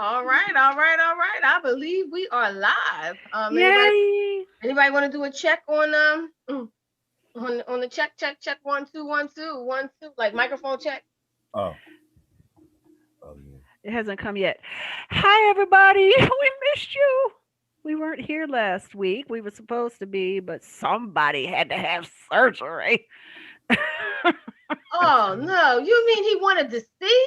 All right, all right, all right. I believe we are live. Yay! Anybody want to do a check on the check 1 2 1 2 1 2 like microphone check? Oh, oh yeah. It hasn't come yet. Hi, everybody. We missed you. We weren't here last week. We were supposed to be, but somebody had to have surgery. Oh no, you mean he wanted to see?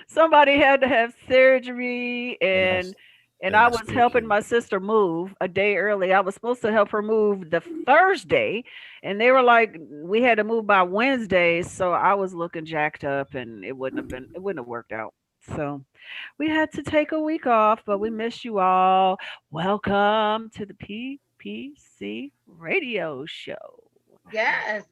Somebody had to have surgery, And and and I I was still helping can't. my sister move a day early. I was supposed to help her move the Thursday, and they were like we had to move by Wednesday, so I was looking jacked up and it wouldn't have worked out. So, we had to take a week off, but we miss you all. Welcome to the PPC radio show. Yes.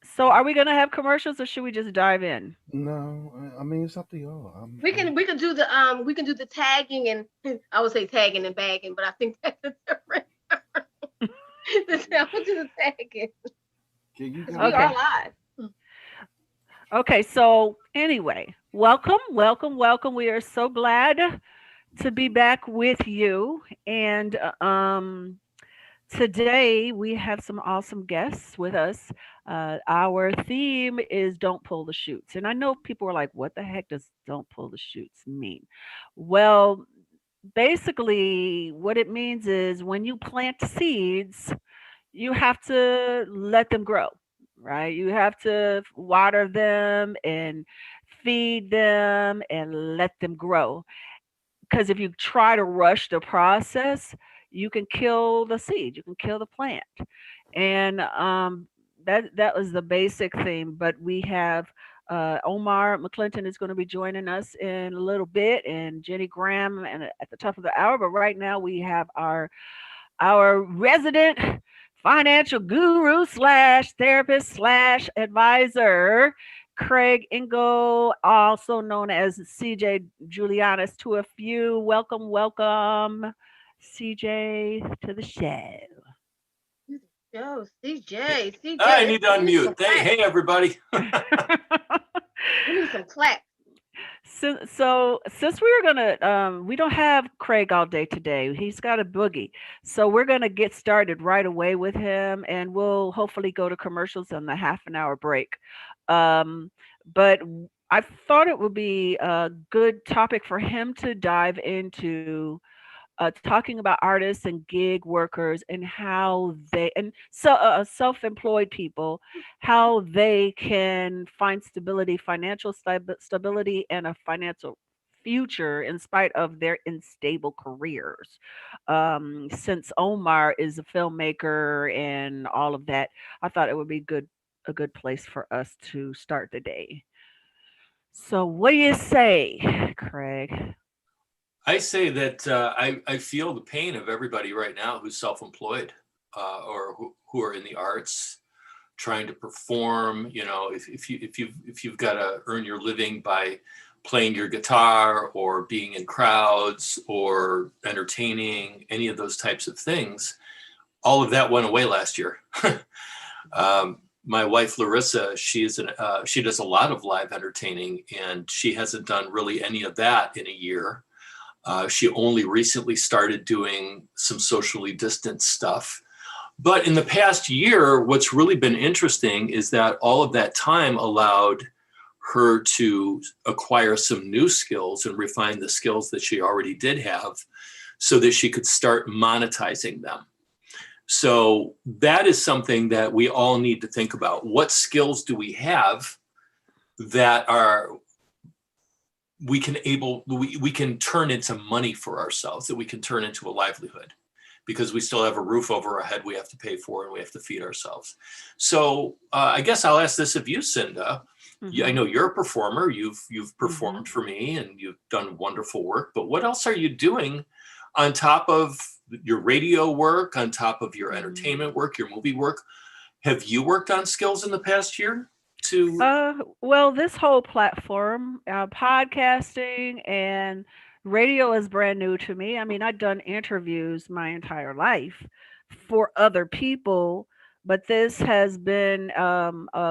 So, are we going to have commercials or should we just dive in? No, I mean it's up to y'all. We can do the tagging and I would say tagging and bagging, but I think that's a different. I'll do the tagging Can you because we guys? are Okay. live. Okay, so anyway, welcome, welcome, welcome. We are so glad to be back with you. And today we have some awesome guests with us. Our theme is Don't Pull the Shoots. And I know people are like, what the heck does Don't Pull the Shoots mean? Well, basically, what it means is when you plant seeds, you have to let them grow, right? You have to water them and feed them and let them grow. Because if you try to rush the process, you can kill the seed, you can kill the plant. And that was the basic theme. But we have Omar McClinton is going to be joining us in a little bit, and Jenny Graham, and at the top of the hour. But right now we have our resident financial guru slash therapist slash advisor, Craig Ingo, also known as CJ Julianis to a few. Welcome, welcome, CJ, to the show. Yo, Hey, CJ, I CJ, need to we need some unmute. Hey, clap. hey, everybody. We need some clap. So since we were gonna we don't have Craig all day today. He's got a boogie. So we're gonna get started right away with him and we'll hopefully go to commercials on the half an hour break. Um but I thought it would be a good topic for him to dive into talking about artists and gig workers and how they and so self-employed people, how they can find stability, financial stability, and a financial future in spite of their unstable careers. Since Omar is a filmmaker and all of that, I thought it would be good a good place for us to start the day. So, what do you say, Craig? I say that I feel the pain of everybody right now who's self-employed or who are in the arts, trying to perform. You know, if you've got to earn your living by playing your guitar or being in crowds or entertaining, any of those types of things, all of that went away last year. My wife Larissa, she does a lot of live entertaining, and she hasn't done really any of that in a year. She only recently started doing some socially distanced stuff. But in the past year, what's really been interesting is that all of that time allowed her to acquire some new skills and refine the skills that she already did have so that she could start monetizing them. So that is something that we all need to think about. What skills do we have that are we can turn into money for ourselves, that we can turn into a livelihood, because we still have a roof over our head we have to pay for and we have to feed ourselves. So I guess I'll ask this of you, Cinda. I Mm-hmm. know you're a performer. You've Mm-hmm. performed for me and you've done wonderful work. But what else are you doing on top of your radio work, on top of your Mm-hmm. entertainment work, your movie work? Have you worked on skills in the past year to Well, this whole platform, podcasting and radio is brand new to me. I mean, I've done interviews my entire life for other people, but this has been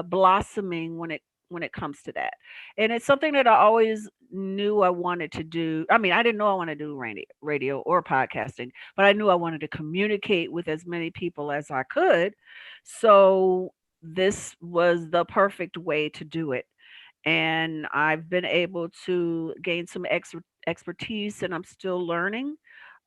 blossoming when it when it comes to that. And it's something that I always knew I wanted to do. I mean, I didn't know I wanted to do radio or podcasting, but I knew I wanted to communicate with as many people as I could. So this was the perfect way to do it. And I've been able to gain some expertise, and I'm still learning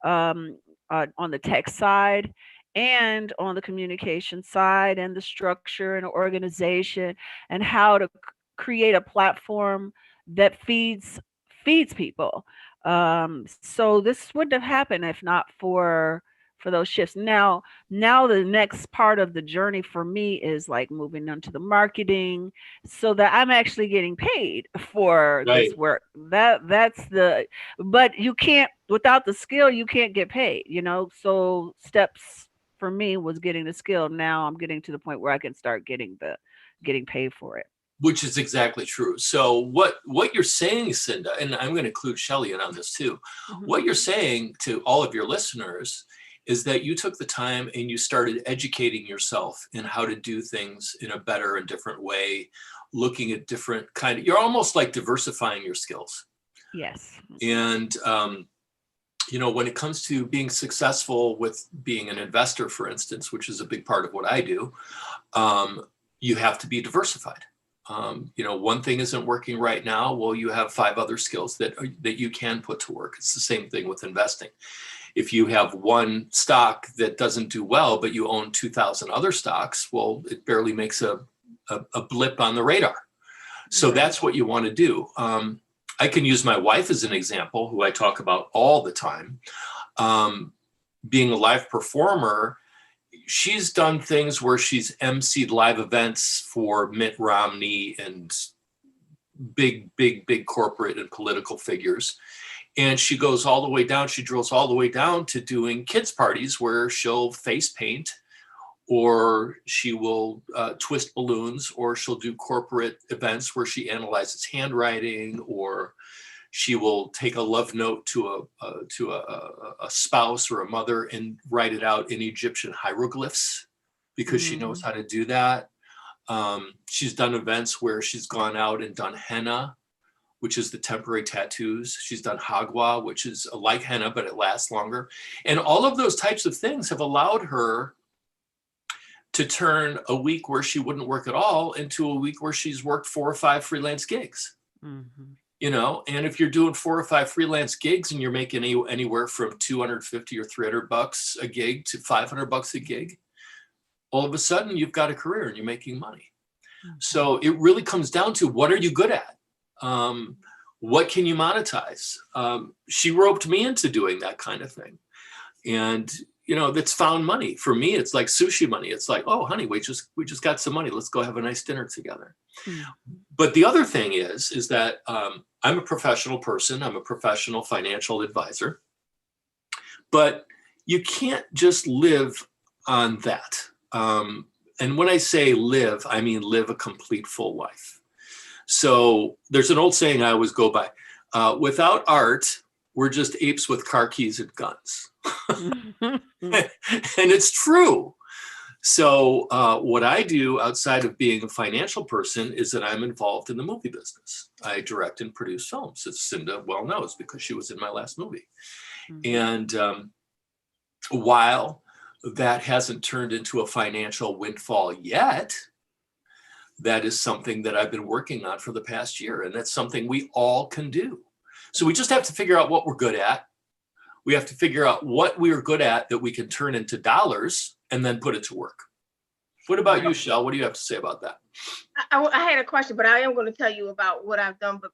um, on the tech side and on the communication side and the structure and organization and how to create a platform that feeds people. So this wouldn't have happened if not for those shifts. Now the next part of the journey for me is like moving into the marketing so that I'm actually getting paid for this Right. work. That's the but you can't without the skill you can't get paid, you know. So steps for me was getting the skill. Now I'm getting to the point where I can start getting paid for it. Which is exactly true. So what you're saying, Cinda, and I'm going to include Shelley in on this too. Mhm. What you're saying to all of your listeners is that you took the time and you started educating yourself in how to do things in a better and different way, looking at different you're almost like diversifying your skills. Yes. And when it comes to being successful with being an investor, for instance, which is a big part of what I do, you have to be diversified. One thing isn't working right now. Well, you have 5 other skills that you can put to work. It's the same thing with investing. If you have one stock that doesn't do well, but you own 2,000 other stocks, well, it barely makes a blip on the radar. So Right. that's what you want to do. I can use my wife as an example, who I talk about all the time. Being a live performer, she's done things where she's emceed live events for Mitt Romney and big corporate and political figures. And she goes all the way down, she drills all the way down to doing kids parties where she'll face paint, or she will twist balloons, or she'll do corporate events where she analyzes handwriting, or she will take a love note to a spouse or a mother and write it out in Egyptian hieroglyphs because she knows Mhm. how to do that. She's done events where she's gone out and done henna, which is the temporary tattoos. She's done hagwa, which is like henna, but it lasts longer. And all of those types of things have allowed her to turn a week where she wouldn't work at all into a week where she's worked 4 or 5 freelance gigs. Mhm. And if you're doing 4 or 5 freelance gigs and you're making anywhere from $250 or $300 a gig to $500 a gig, all of a sudden you've got a career and you're making money. Mhm. So it really comes down to, what are you good at? What can you monetize? She roped me into doing that kind of thing. And, that's found money. For me, it's like sushi money. It's like, oh, honey, we just got some money. Let's go have a nice dinner together. Mhm. But the other thing is that I'm a professional person. I'm a professional financial advisor. But you can't just live on that. And when I say live, I mean live a complete full life. So there's an old saying I always go by, without art, we're just apes with car keys and guns. Mhm. And it's true. So what I do outside of being a financial person is that I'm involved in the movie business. I direct and produce films, as Cinda well knows, because she was in my last movie. And while that hasn't turned into a financial windfall yet, that is something that I've been working on for the past year. And that's something we all can do. So we just have to figure out what we're good at. We have to figure out what we are good at that we can turn into dollars and then put it to work. What about you, Shell? What do you have to say about that? I had a question, but I am going to tell you about what I've done. But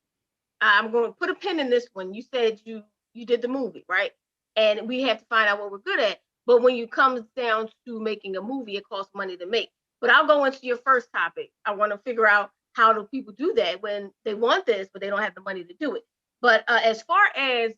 I'm going to put a pin in this one. You said you did the movie, right? And we have to find out what we're good at. But when it comes down to making a movie, it costs money to make. But I'll go into your first topic. I want to figure out, how do people do that when they want this, but they don't have the money to do it. But as far as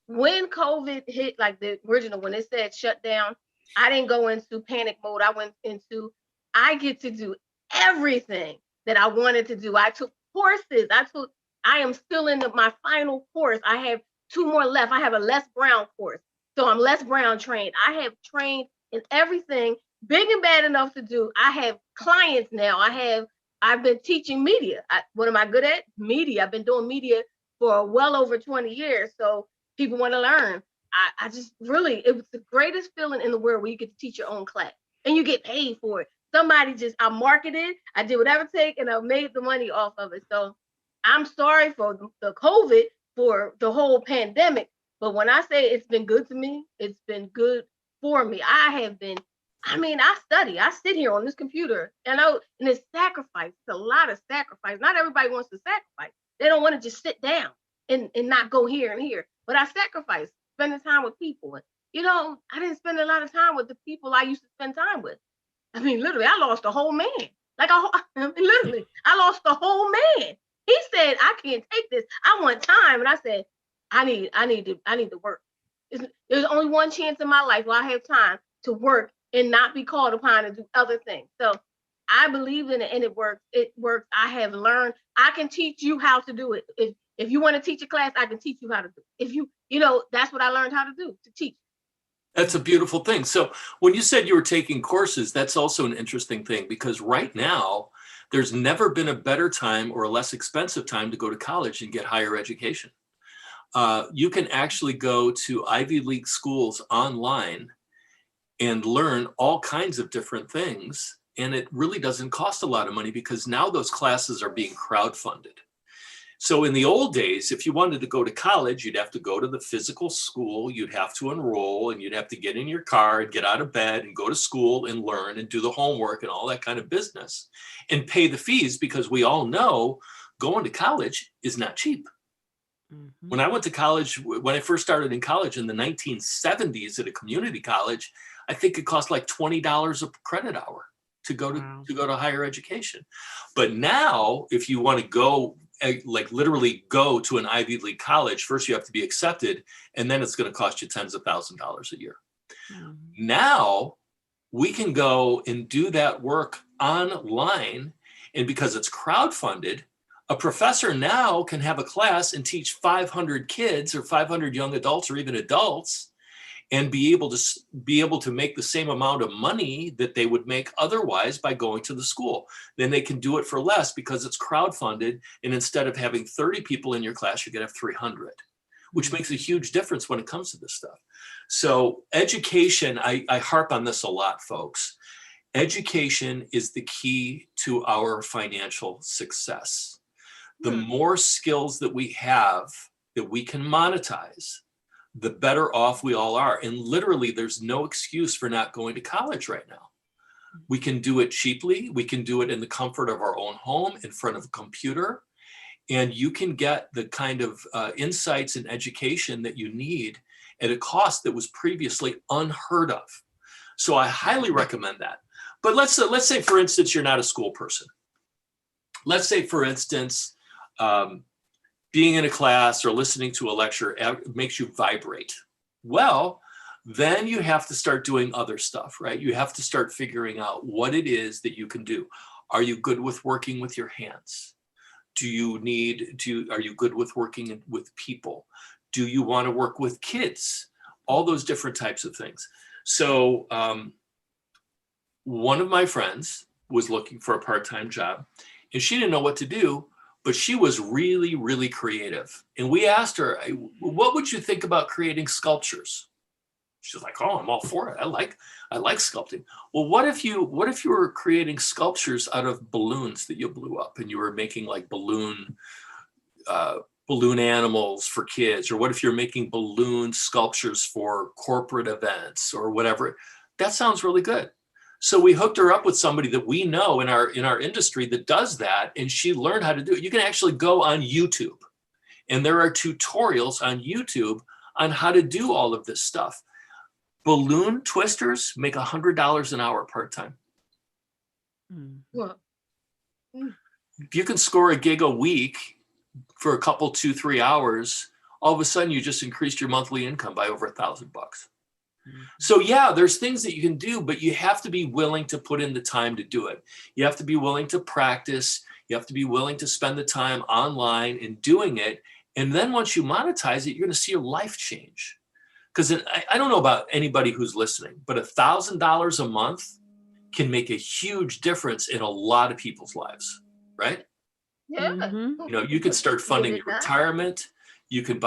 when COVID hit, like the original, when it said shut down, I didn't go into panic mode. I went into, I get to do everything that I wanted to do. I took courses. I am still in my final course. I have 2 more left. I have a Les Brown course. So I'm Les Brown trained. I have trained in everything big and bad enough to do. I have clients now. I've been teaching media. What am I good at? Media. I've been doing media for well over 20 years. So people want to learn. I just really, it was the greatest feeling in the world where you get to teach your own class and you get paid for it. I marketed, I did whatever it take, and I made the money off of it. So I'm sorry for the COVID, for the whole pandemic. But when I say it's been good to me, it's been good for me. I study. I sit here on this computer, and it's sacrifice. It's a lot of sacrifice. Not everybody wants to sacrifice. They don't want to just sit down and not go here and here. But I sacrifice spending time with people. And, I didn't spend a lot of time with the people I used to spend time with. I mean, literally, I lost a whole man. Literally, I lost a whole man. He said, "I can't take this. I want time." And I said, I need to work. There's only one chance in my life where I have time to work and not be called upon to do other things. So I believe in it, and it works. It works. I have learned. I can teach you how to do it. If you want to teach a class, I can teach you how to do it. If that's what I learned how to do, to teach. That's a beautiful thing. So when you said you were taking courses, that's also an interesting thing, because right now there's never been a better time or a less expensive time to go to college and get higher education. You can actually go to Ivy League schools online and learn all kinds of different things. And it really doesn't cost a lot of money, because now those classes are being crowdfunded. So in the old days, if you wanted to go to college, you'd have to go to the physical school, you'd have to enroll, and you'd have to get in your car and get out of bed and go to school and learn and do the homework and all that kind of business and pay the fees, because we all know going to college is not cheap. Mm-hmm. When I went to college, when I first started in college in the 1970s at a community college, I think it cost like $20 a credit hour to go to higher education. But now, if you want to go, like literally go to an Ivy League college, first you have to be accepted, and then it's going to cost you tens of thousands of dollars a year. Mm-hmm. Now we can go and do that work online, and because it's crowdfunded, a professor now can have a class and teach 500 kids or 500 young adults or even adults, and be able to make the same amount of money that they would make otherwise by going to the school. Then they can do it for less because it's crowdfunded, and instead of having 30 people in your class, you're going to have 300, which makes a huge difference when it comes to this stuff. So education, I harp on this a lot, folks. Education is the key to our financial success. The more skills that we have that we can monetize, the better off we all are. And literally, there's no excuse for not going to college right now. We can do it cheaply. We can do it in the comfort of our own home, in front of a computer. And you can get the kind of insights and education that you need at a cost that was previously unheard of. So I highly recommend that. But let's say, for instance, you're not a school person. Let's say, for instance, being in a class or listening to a lecture makes you vibrate. Well, then you have to start doing other stuff, right? You have to start figuring out what it is that you can do. Are you good with working with your hands? Are you good with working with people? Do you want to work with kids? All those different types of things. So one of my friends was looking for a part-time job, and she didn't know what to do, but she was really, really creative. And we asked her, what would you think about creating sculptures? She's like, oh, I'm all for it. I like sculpting. Well, what if you were creating sculptures out of balloons that you blew up, and you were making like balloon animals for kids? Or what if you're making balloon sculptures for corporate events or whatever? That sounds really good. So we hooked her up with somebody that we know in our industry that does that, and she learned how to do it. You can actually go on YouTube, and there are tutorials on YouTube on how to do all of this stuff. Balloon twisters make $100 an hour part-time. Well, If you can score a gig a week for a couple, 2-3 hours, all of a sudden you just increased your monthly income by over $1,000. So yeah, there's things that you can do, but you have to be willing to put in the time to do it. You have to be willing to practice. You have to be willing to spend the time online and doing it. And then once you monetize it, you're going to see your life change. Because I don't know about anybody who's listening, but $1,000 a month can make a huge difference in a lot of people's lives. right? Yeah. Mhm. You know, you could start funding your Get it done. retirement. You could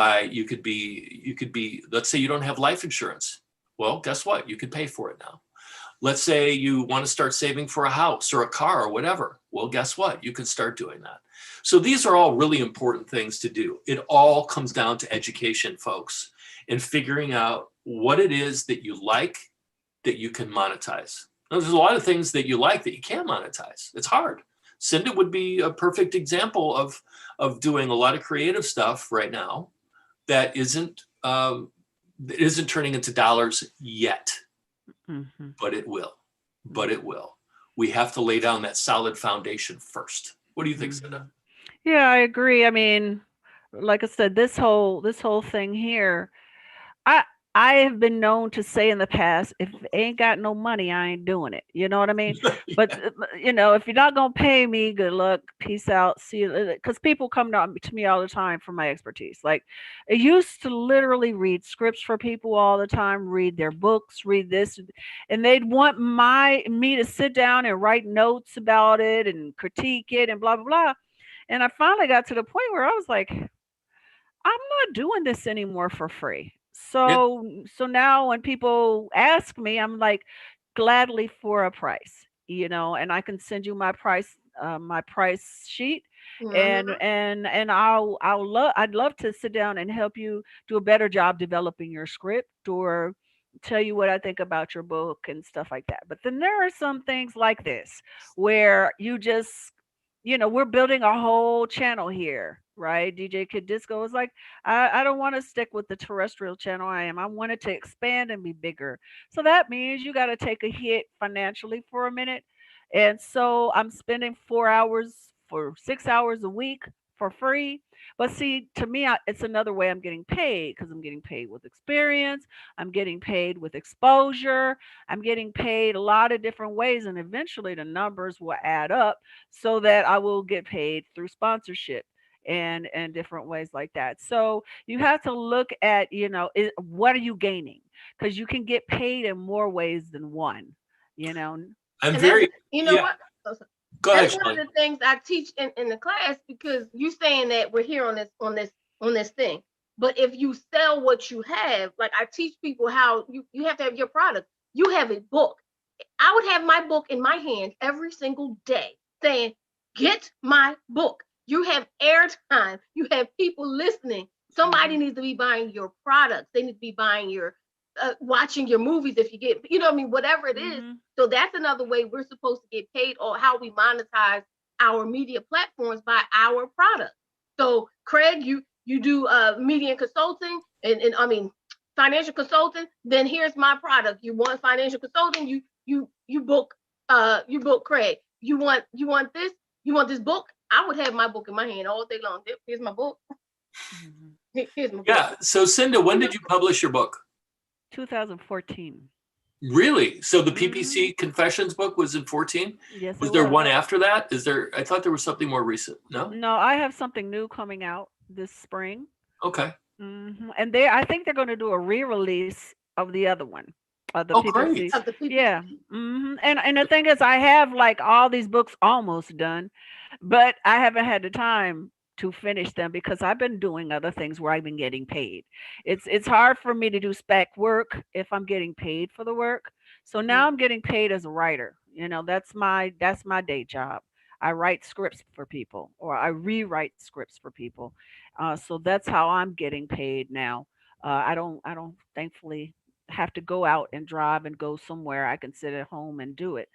be, let's say you don't have life insurance. Well, guess what? You could pay for it now. Let's say you want to start saving for a house or a car or whatever. Well, guess what? You can start doing that. So these are all really important things to do. It all comes down to education, folks, and figuring out what it is that you like that you can monetize. Now, there's a lot of things that you like that you can't monetize. It's hard. Cinda would be a perfect example of doing a lot of creative stuff right now that isn't turning into dollars yet, Mhm. but it will. But it will. We have to lay down that solid foundation first. What do you think, Cinda? Mhm. Yeah, I agree. I mean, like I said, this whole thing here, I I have been known to say in the past, if it ain't got no money, I ain't doing it. You know what I mean? But Yeah. if you're not gonna pay me, good luck, peace out, see you. Because people come to me all the time for my expertise. Like I used to literally read scripts for people all the time, read their books, read this, and they'd want me to sit down and write notes about it and critique it and blah blah blah. And I finally got to the point where I was like, I'm not doing this anymore for free. Yeah. So now when people ask me, I'm like, gladly for a price, and I can send you my price sheet, and Mhm. and I'd love to sit down and help you do a better job developing your script or tell you what I think about your book and stuff like that. But then there are some things like this where you just we're building a whole channel here, right? DJ Kid Disco is like, I don't want to stick with the terrestrial channel I am. I want it to expand and be bigger. So that means you got to take a hit financially for a minute. And so I'm spending 4 hours for 6 hours a week for free. But see, to me, it's another way I'm getting paid because I'm getting paid with experience. I'm getting paid with exposure. I'm getting paid a lot of different ways. And eventually the numbers will add up so that I will get paid through sponsorship and different ways like that. So you have to look at, what are you gaining? Because you can get paid in more ways than one, you know. I'm And that's, very, you know yeah. what? Go That's ahead, one of Shelley. the things I teach in the class because you saying that we're here on this thing. But if you sell what you have, like I teach people how you have to have your product. You have a book. I would have my book in my hand every single day saying, get my book. You have airtime. You have people listening. Somebody Mhm. needs to be buying your products. They need to be buying watching your movies if you get, what I mean, whatever it is. Mhm. So that's another way we're supposed to get paid or how we monetize our media platforms by our product. So Craig, you do media consulting and I mean financial consulting, then here's my product. You want financial consulting, you book Craig. You want this, you want this book. I would have my book in my hand all day long. Here's my book. Mhm. Here's my book. Yeah. So Cinda, when did you publish your book? 2014. Really? So the Mhm. PPC Confessions book was in 14? Yes, it Was there was. one after that? I thought there was something more recent. No? No, I have something new coming out this spring. Okay. And I think they're going to do a re-release of the other one, of the Oh, PPC. great. Of the Yeah. PPC. And the thing is, I have like all these books almost done, but I haven't had the time to finish them because I've been doing other things where I've been getting paid. It's hard for me to do spec work if I'm getting paid for the work. So now I'm getting paid as a writer. That's my day job. I write scripts for people or I rewrite scripts for people. So that's how I'm getting paid now. I don't thankfully have to go out and drive and go somewhere. I can sit at home and do it.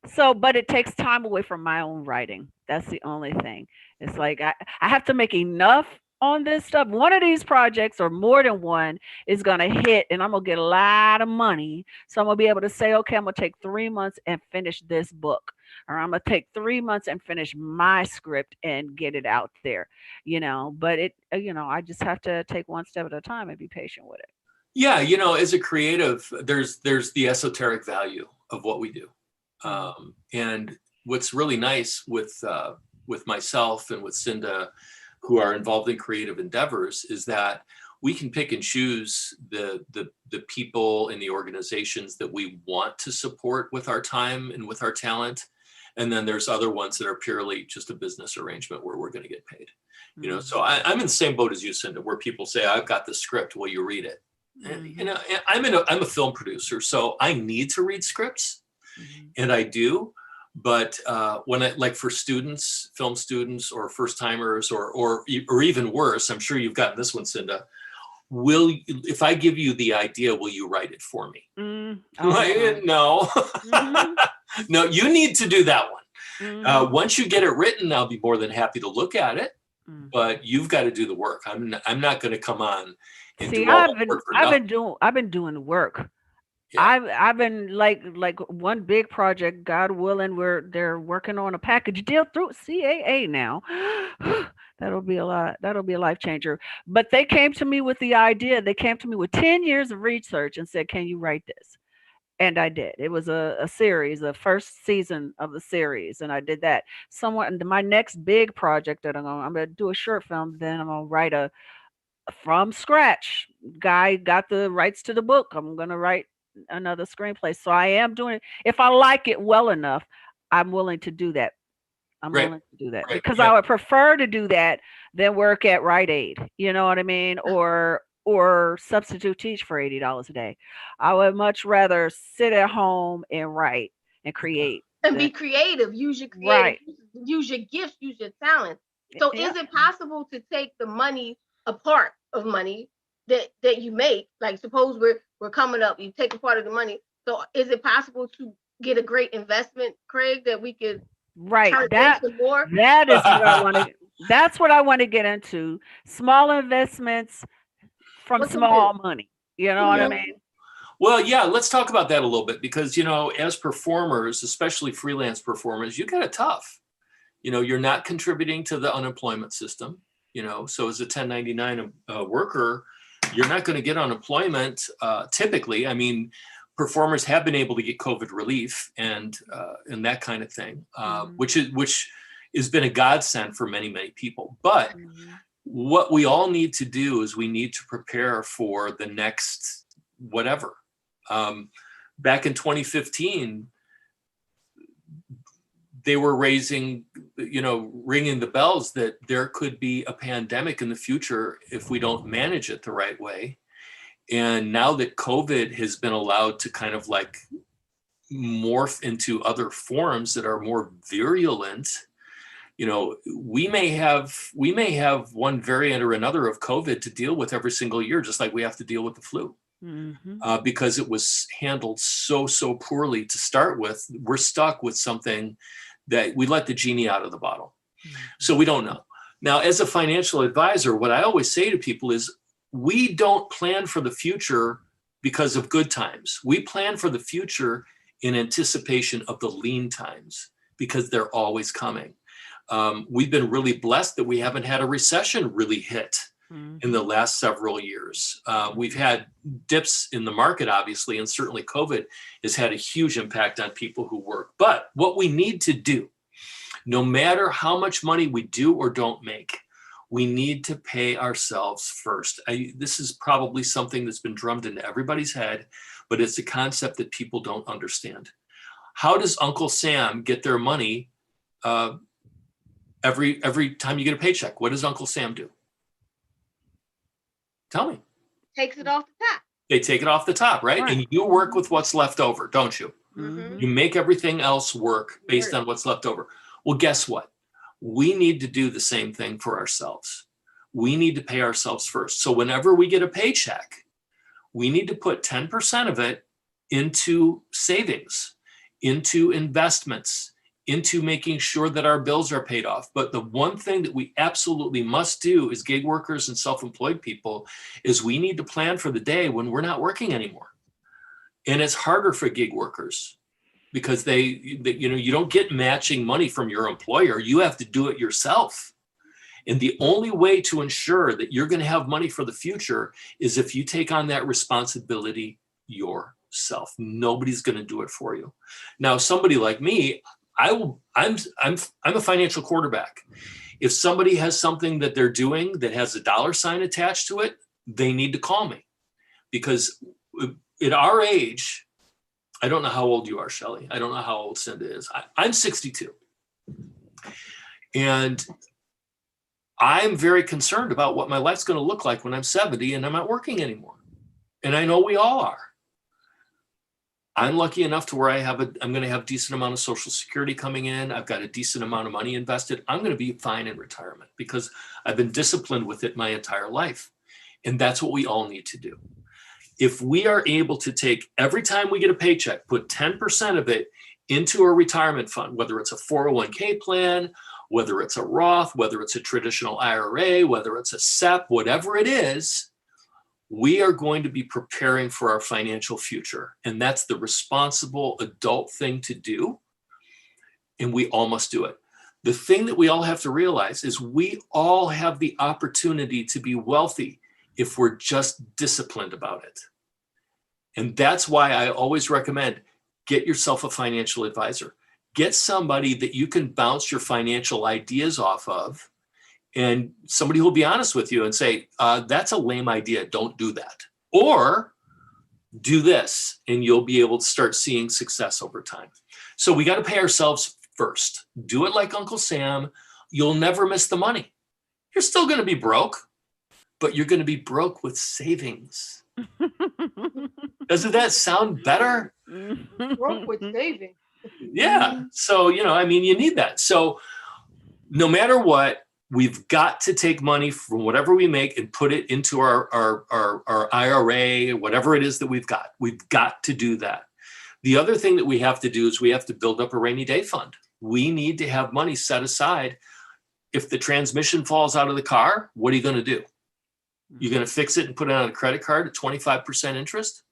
So, but it takes time away from my own writing. That's the only thing. It's like I have to make enough on this stuff. One of these projects or more than one is going to hit and I'm going to get a lot of money. So I'm going to be able to say, okay, I'm going to take 3 months and finish this book. Or I'm going to take 3 months and finish my script and get it out there, but I just have to take one step at a time and be patient with it. Yeah, as a creative, there's the esoteric value of what we do. Mm. And what's really nice with myself and with Cinda, who are involved in creative endeavors, is that we can pick and choose the people and the organizations that we want to support with our time and with our talent. And then there's other ones that are purely just a business arrangement where we're going to get paid. You know, Mhm. so I'm in the same boat as you, Cinda, where people say, I've got the script, will you read it? And, you know, I'm a film producer, so I need to read scripts, Mhm. and I do. But when I, like for students, film students, or first timers, or even worse, I'm sure you've gotten this one, Cinda. If I give you the idea, will you write it for me? All the time. No, Mhm. no, you need to do that one. Mhm. Once you get it written, I'll be more than happy to look at it. Mhm. But you've got to do the work. I'm not going to come on and See, do all the work for nothing. I've been doing the work. Yeah. I've been like one big project, God willing, they're working on a package deal through CAA now. That'll be a life changer. But they came to me with the idea. They came to me with 10 years of research and said, "Can you write this?" And I did. It was a series, the first season of the series, and I did that. My next big project that I'm gonna do a short film, then I'm gonna write a from scratch. Guy got the rights to the book. I'm gonna write another screenplay. So I am doing it. If I like it well enough, I'm willing to do that. I'm Right. willing to do that Right. because Yeah. I would prefer to do that than work at Rite Aid. You know what I mean? Or substitute teach for $80 a day. I would much rather sit at home and write and create. And be creative. Use your creative. Right. Use your gifts. Use your talent. So Yeah. is it possible to take the money, a part of money that you make? Like suppose we're coming up, you take a part of the money. So is it possible to get a great investment, Craig, that we could Right. turn into more? That is what I want to. That's what I want to get into. Small investments from What can we do? small money. You know what I mean? Well, yeah, let's talk about that a little bit because, you know, as performers, especially freelance performers, you got it tough. You know, you're not contributing to the unemployment system, you know, so as a 1099 worker, you're not going to get unemployment typically. I mean, performers have been able to get COVID relief and that kind of thing, which has been a godsend for many, many people. But what we all need to do is we need to prepare for the next whatever. Back in 2015, they were ringing the bells that there could be a pandemic in the future if we don't manage it the right way. And now that COVID has been allowed to kind of like morph into other forms that are more virulent, you know, we may have one variant or another of COVID to deal with every single year, just like we have to deal with the flu. Because it was handled so poorly to start with. We're stuck with something that we let the genie out of the bottle. So we don't know. Now, as a financial advisor, what I always say to people is we don't plan for the future because of good times. We plan for the future in anticipation of the lean times because they're always coming. We've been really blessed that we haven't had a recession really hit in the last several years. We've had dips in the market, obviously, and certainly COVID has had a huge impact on people who work. But what we need to do, no matter how much money we do or don't make, we need to pay ourselves first. This is probably something that's been drummed into everybody's head, but it's a concept that people don't understand. How does Uncle Sam get their money every time you get a paycheck? What does Uncle Sam do? Tell me. Takes it off the top. They take it off the top, right? And you work with what's left over, don't you? You make everything else work based on what's left over. Well, guess what? We need to do the same thing for ourselves. We need to pay ourselves first. So whenever we get a paycheck, we need to put 10% of it into savings, into investments, into making sure that our bills are paid off. But the one thing that we absolutely must do as gig workers and self-employed people is we need to plan for the day when we're not working anymore. And it's harder for gig workers because you don't get matching money from your employer. You have to do it yourself. And the only way to ensure that you're going to have money for the future is if you take on that responsibility yourself. Nobody's going to do it for you. Now, somebody like me, I'm a financial quarterback. If somebody has something that they're doing that has a dollar sign attached to it, they need to call me, because at our age, I don't know how old you are, Shelley. I don't know how old Cinda is. I'm 62. And I'm very concerned about what my life's going to look like when I'm 70 and I'm not working anymore. And I know we all are. I'm lucky enough to where I'm going to have a decent amount of Social Security coming in. I've got a decent amount of money invested. I'm going to be fine in retirement because I've been disciplined with it my entire life. And that's what we all need to do. If we are able to take every time we get a paycheck, put 10% of it into a retirement fund, whether it's a 401k plan, whether it's a Roth, whether it's a traditional IRA, whether it's a SEP, whatever it is, we are going to be preparing for our financial future. And that's the responsible adult thing to do. And we all must do it. The thing that we all have to realize is we all have the opportunity to be wealthy if we're just disciplined about it. And that's why I always recommend get yourself a financial advisor. Get somebody that you can bounce your financial ideas off of, and somebody who will be honest with you and say, that's a lame idea, don't do that. Or do this, and you'll be able to start seeing success over time. So we got to pay ourselves first. Do it like Uncle Sam. You'll never miss the money. You're still going to be broke, but you're going to be broke with savings. Doesn't that sound better? Broke with saving. Yeah. So, you need that. So no matter what, we've got to take money from whatever we make and put it into our IRA, whatever it is that we've got. We've got to do that. The other thing that we have to do is we have to build up a rainy day fund. We need to have money set aside. If the transmission falls out of the car, what are you going to do? You're going to fix it and put it on a credit card at 25% interest?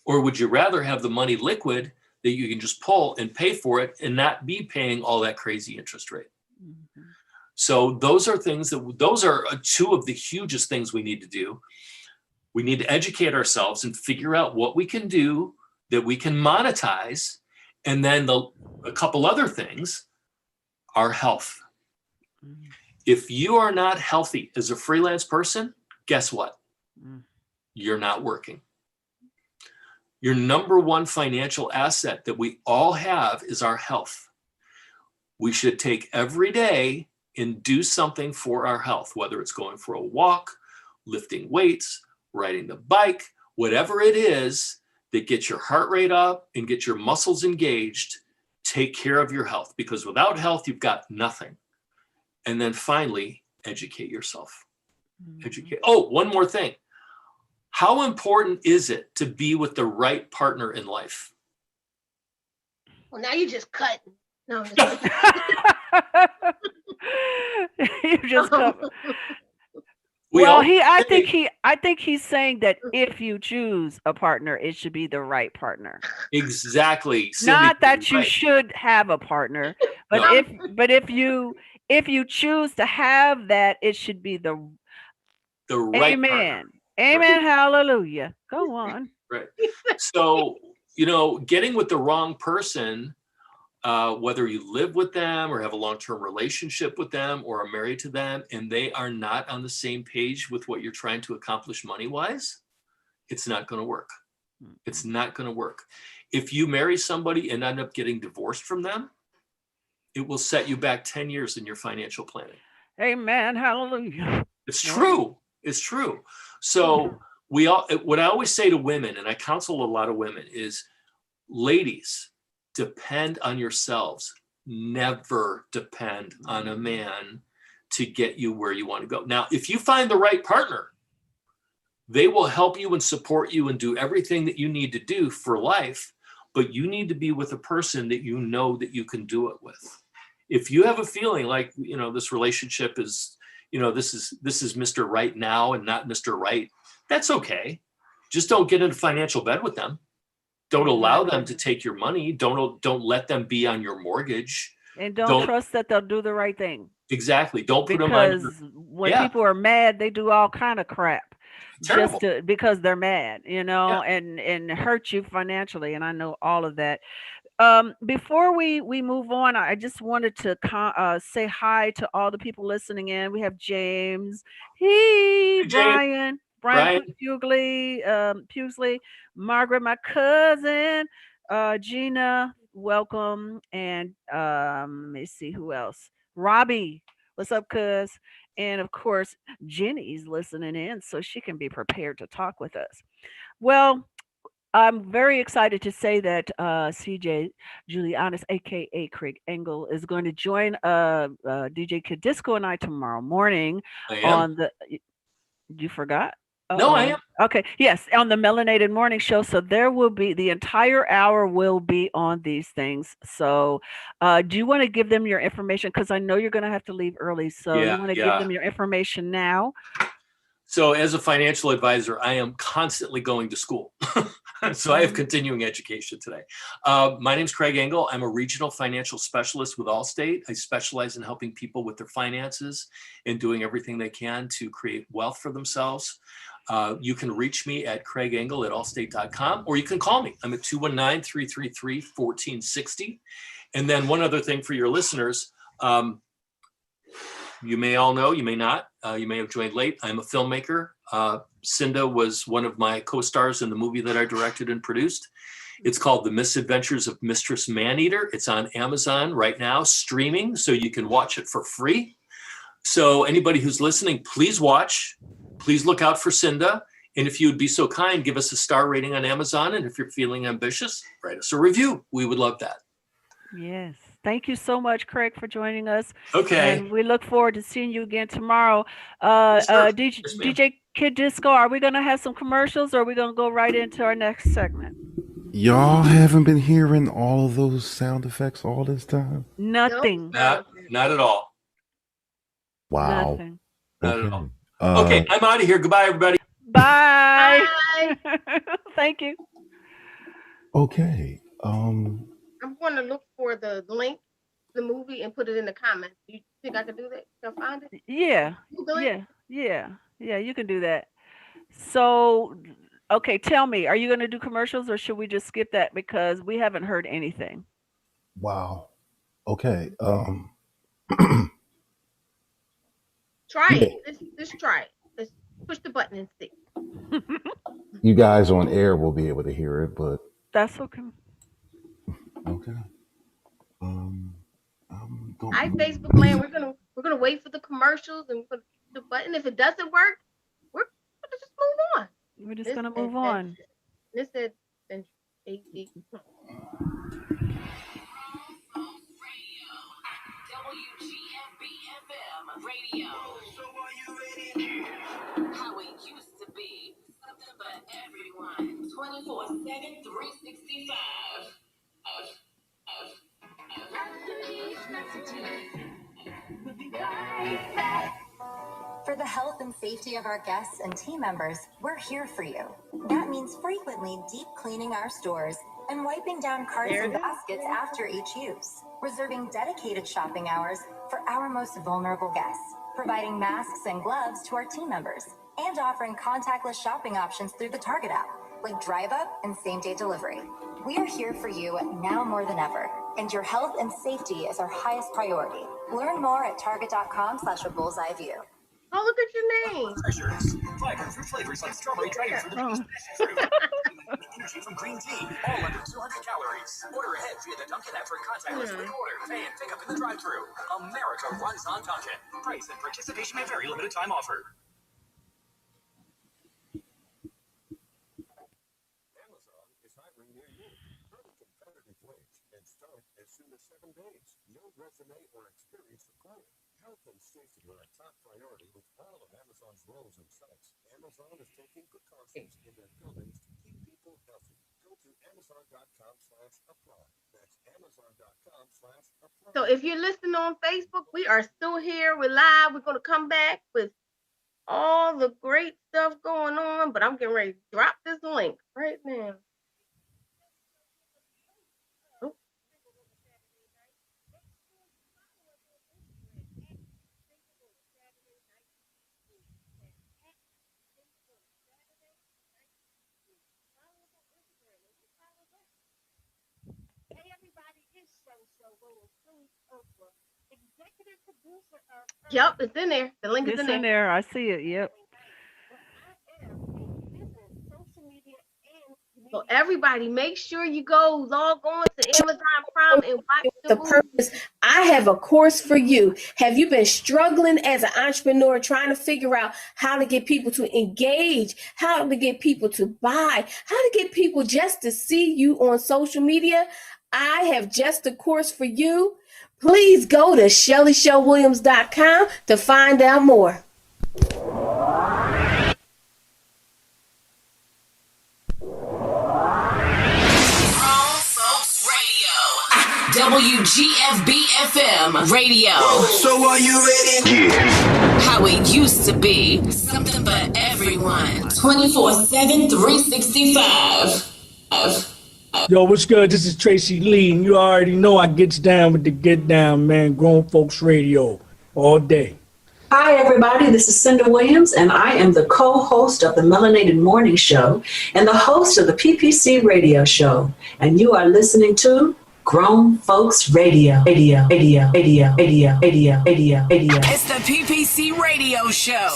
Or would you rather have the money liquid that you can just pull and pay for it and not be paying all that crazy interest rate? Mhm. So those are two of the hugest things we need to do. We need to educate ourselves and figure out what we can do that we can monetize. And then a couple other things, our health. Mhm. If you are not healthy as a freelance person, guess what? Mhm. You're not working. Your number one financial asset that we all have is our health. We should take every day and do something for our health, whether it's going for a walk, lifting weights, riding the bike, whatever it is that gets your heart rate up and get your muscles engaged. Take care of your health, because without health, you've got nothing. And then finally, educate yourself. Educate. Oh, one more thing. How important is it to be with the right partner in life? Well, now you just cut. No, I'm just You just cover. We Well, all I think he's saying that if you choose a partner, it should be the right partner. exactly. Cindy, Not that you right. should have a partner, but No. if you choose to have that, it should be the right amen. partner. Amen. Hallelujah. Go on. Right. So, getting with the wrong person, whether you live with them or have a long-term relationship with them or are married to them, and they are not on the same page with what you're trying to accomplish money-wise, it's not going to work. It's not going to work. If you marry somebody and end up getting divorced from them, it will set you back 10 years in your financial planning. Amen. Hallelujah. It's Yeah. true. It's true. So what I always say to women, and I counsel a lot of women, is ladies, depend on yourselves. Never depend on a man to get you where you want to go. Now, if you find the right partner, they will help you and support you and do everything that you need to do for life, but you need to be with a person that you know that you can do it with. If you have a feeling like, this relationship is, this is Mr. Right now and not Mr. Right, that's okay. Just don't get into financial bed with them. Don't allow them to take your money. Don't let them be on your mortgage. And don't trust that they'll do the right thing. Exactly. Don't put them on your... Because when people are mad, they do all kind of crap. Terrible. Just because they're mad, and hurt you financially. And I know all of that. Before we move on, I just wanted to say hi to all the people listening in. We have James, Brian Pugsley, Margaret, my cousin, Gina, welcome. And let me see who else. Robbie, what's up, cuz? And of course, Jenny's listening in so she can be prepared to talk with us. Well, I'm very excited to say that CJ Julianis, aka Craig Engel, is going to join DJ Kid Disco and I tomorrow morning I am. on the. You forgot? No, I Uh-oh. am. Okay. Yes, on the Melanated Morning Show. So there will be the entire hour will be on these things. So, do you want to give them your information? Because I know you're going to have to leave early. So Yeah, you want to give yeah. them your information now? So as a financial advisor, I am constantly going to school. So I have Mhm. continuing education today. My name is Craig Engel. I'm a regional financial specialist with Allstate. I specialize in helping people with their finances and doing everything they can to create wealth for themselves. You can reach me at craigengel@allstate.com, or you can call me. I'm at 219-333-1460. And then one other thing for your listeners, you may all know, you may not. You may have joined late. I'm a filmmaker. Cinda was one of my co-stars in the movie that I directed and produced. It's called The Misadventures of Mistress Maneater. It's on Amazon right now, streaming, so you can watch it for free. So anybody who's listening, please watch. Please look out for Cinda. And if you would be so kind, give us a star rating on Amazon. And if you're feeling ambitious, write us a review. We would love that. Yes. Thank you so much, Craig, for joining us. Okay. And we look forward to seeing you again tomorrow. Yes, sir. DJ, Yes, ma'am. DJ Kid Disco, are we going to have some commercials or are we going to go right into our next segment? Y'all haven't been hearing all of those sound effects all this time? Nope, Nothing. none of Not at all. Wow. Nothing. Not at Okay. all. Okay, I'm out of here. Goodbye, everybody. Bye. Bye. Thank you. Okay. I'm going to look for the link to the movie and put it in the comments. You think I can do that? Can I find it? Yeah. Google it? Yeah, you can do that. So, okay, tell me, are you going to do commercials or should we just skip that because we haven't heard anything? Wow. Okay. Try Yeah. it. Let's try it. Let's push the button and see. You guys on air will be able to hear it, but That's okay. okay. Um, Hi, don't. Facebook land. We're gonna wait for the commercials and we're gonna push the button. If it doesn't work, we're gonna just move on. We're just This going to move on. adventure. This adventure. AD. WGFBFM radio. So are you ready? How it used to be. Something for everyone. 24/7, 365. For the health and safety of our guests and team members, we're here for you. That means frequently deep cleaning our stores and wiping down carts There and it is. baskets after each use. Reserving dedicated shopping hours for our most vulnerable guests. Providing masks and gloves to our team members. And offering contactless shopping options through the Target app, like Drive Up and Same Day Delivery. We are here for you now more than ever, and your health and safety is our highest priority. Learn more at target.com/a bullseye view. Oh, look at your name. Treasures. Vibrant fruit flavors like strawberry dragon fruit Oh. and passion fruit. Energy from green tea. All under 200 calories. Order ahead via the Dunkin' app for contactless quick order. Pay and pick up in the drive-thru. America runs on Dunkin'. Price and participation may vary. Limited time offer. Amazon is hiring near you. Earn a competitive wage and start as soon as 7 days. No resume or experience required. Health and safety are a top priority with all of Amazon's roles and sites. Amazon is taking precautions in their buildings to keep people healthy. Go to amazon.com/apply. That's amazon.com/apply. So if you're listening on Facebook, we are still here. We're live. We're gonna come back with all the great stuff going on, but I'm getting ready to drop this link right now. Oh. Yep, it's in there. The link is It's in in there. there. I see it. Yep. So everybody, make sure you go log on to Amazon Prime and watch the movie. Purpose. I have a course for you. Have you been struggling as an entrepreneur trying to figure out how to get people to engage, how to get people to buy, how to get people just to see you on social media? I have just a course for you. Please go to ShellyShowWilliams.com to find out more. WGFB-FM radio. So are you ready? Yeah. How it used to be. Something for everyone. 24/7, 365. Yo, what's good? This is Tracy Lee, and you already know I gets down with the get down, man. Grown Folks Radio all day. Hi, everybody. This is Cinda Williams, and I am the co-host of the Melanated Morning Show and the host of the PPC Radio Show. And you are listening to Grown Folks Radio. Radio. It's the PPC Radio Show.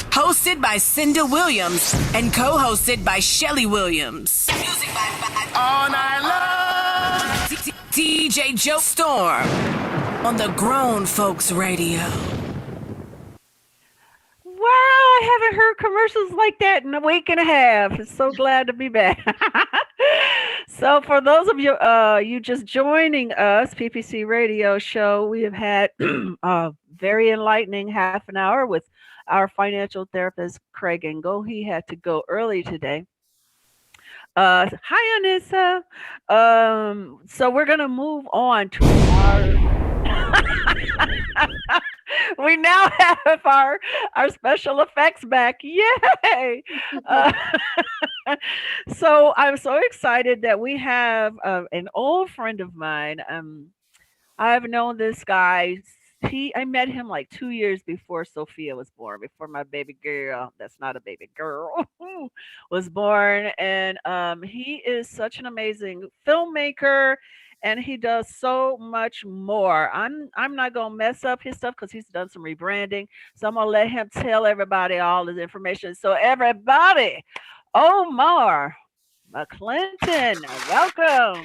Hosted by Cinda Williams and co-hosted by Shelly Williams. Music by All Night Long. DJ Joe Storm on the Grown Folks Radio. Wow, I haven't heard commercials like that in a week and a half. So glad to be back. So for those of you you just joining us, PPC Radio Show, we have had a very enlightening half an hour with our financial therapist, Craig Engel. He had to go early today. Hi, Anissa. So we're going to move on to our... We now have our special effects back. Yay! So I'm so excited that we have an old friend of mine. I've known this guy. I met him like 2 years before Sophia was born, before my baby girl, that's not a baby girl, was born. And he is such an amazing filmmaker. And he does so much more. I'm not gonna mess up his stuff because he's done some rebranding. So I'm gonna let him tell everybody all his information. So everybody, Omar McClinton, welcome.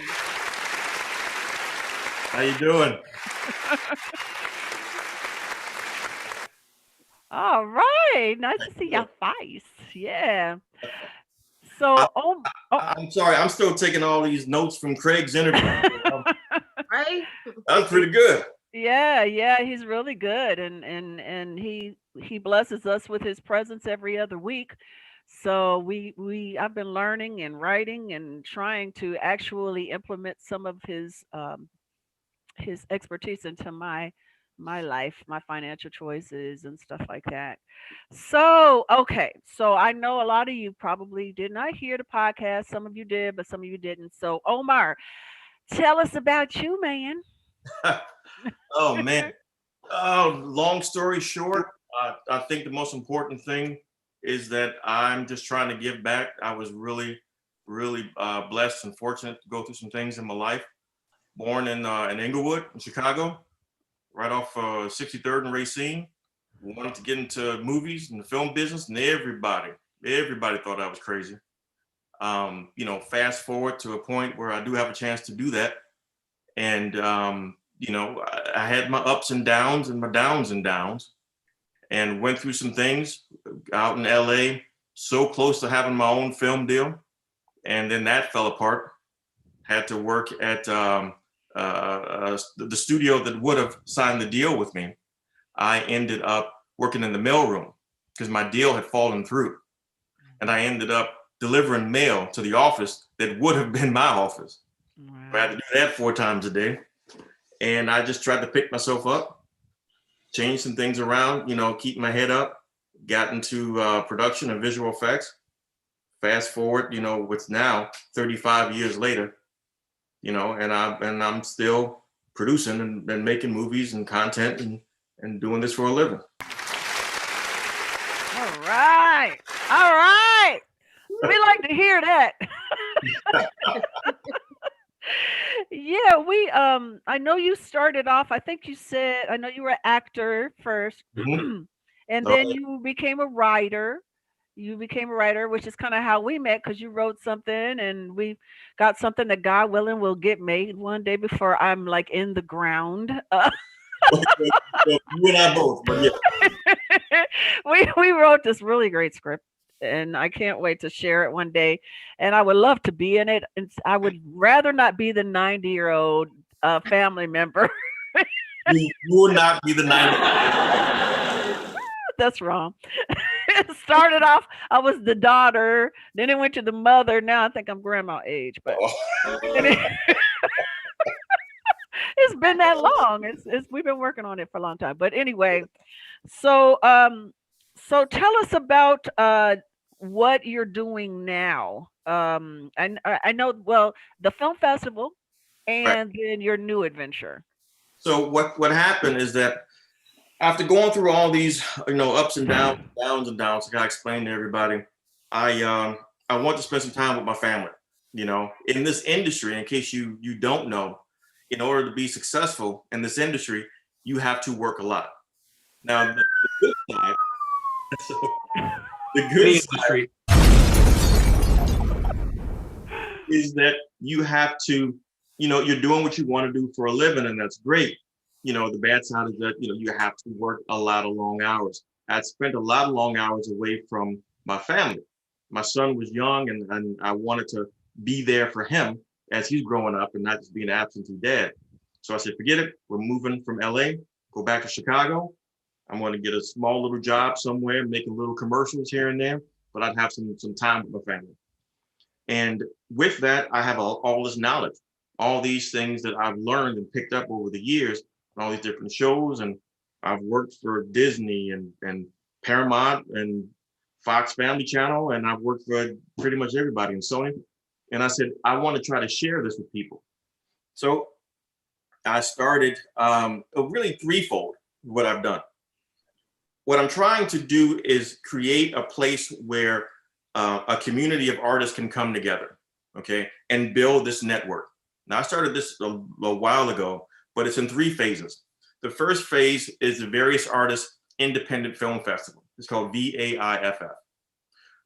How you doing? All right, nice to see your face. Yeah. So, I'm sorry, I'm still taking all these notes from Craig's interview. Right? That's pretty good. Yeah, he's really good, and he blesses us with his presence every other week. So I've been learning and writing and trying to actually implement some of his expertise into my life, my financial choices and stuff like that. So, okay. So I know a lot of you probably did not hear the podcast. Some of you did, but some of you didn't. So Omar, tell us about you, man. Oh, man. Long story short, I think the most important thing is that I'm just trying to give back. I was really, really blessed and fortunate to go through some things in my life. Born in Inglewood, in Chicago, right off 63rd and Racine. Wanted to get into movies and the film business, and everybody thought I was crazy. Fast forward to a point where I do have a chance to do that. And, I had my ups and downs and my downs and downs, and went through some things out in LA, so close to having my own film deal. And then that fell apart. Had to work at the studio that would have signed the deal with me. I ended up working in the mailroom because my deal had fallen through. And I ended up delivering mail to the office that would have been my office. Wow. I had to do that 4 times a day. And I just tried to pick myself up, change some things around, keep my head up, got into production and visual effects. Fast forward, what's now 35 years later, and I'm still producing and making movies and content and doing this for a living. All right. We like to hear that. Yeah, I know you started off, I think you said, I know you were an actor first, Mm-hmm. and then you became a writer, You became a writer, which is kind of how we met because you wrote something and we got something that God willing will get made one day before I'm like in the ground. You and I both, but yeah. We wrote this really great script and I can't wait to share it one day. And I would love to be in it. And I would rather not be the 90-year-old family member. You will not be the 90. That's wrong. It started off, I was the daughter, then it went to the mother. Now I think I'm grandma age, but it's been that long. It's we've been working on it for a long time. But anyway, so so tell us about what you're doing now. I know well the film festival Right. and then your new adventure. So what happened is that after going through all these, ups and downs and downs, like I explained to everybody, I want to spend some time with my family. In this industry, in case you don't know, in order to be successful in this industry, you have to work a lot. Now, the good side, so the good side is that you have to, you're doing what you want to do for a living, and that's great. The bad side is that, you have to work a lot of long hours. I spent a lot of long hours away from my family. My son was young and I wanted to be there for him as he's growing up and not just be an absentee dad. So I said, forget it. We're moving from LA, go back to Chicago. I'm going to get a small little job somewhere, making little commercials here and there, but I'd have some time with my family. And with that, I have all this knowledge, all these things that I've learned and picked up over the years, all these different shows. And I've worked for Disney and Paramount and Fox Family Channel, and I've worked for pretty much everybody in Sony. And I said, I want to try to share this with people. So I started really threefold what I've done. What I'm trying to do is create a place where a community of artists can come together, okay, and build this network. Now, I started this a while ago, but it's in 3 phases. The first phase is the Various Artists Independent Film Festival. It's called VAIFF.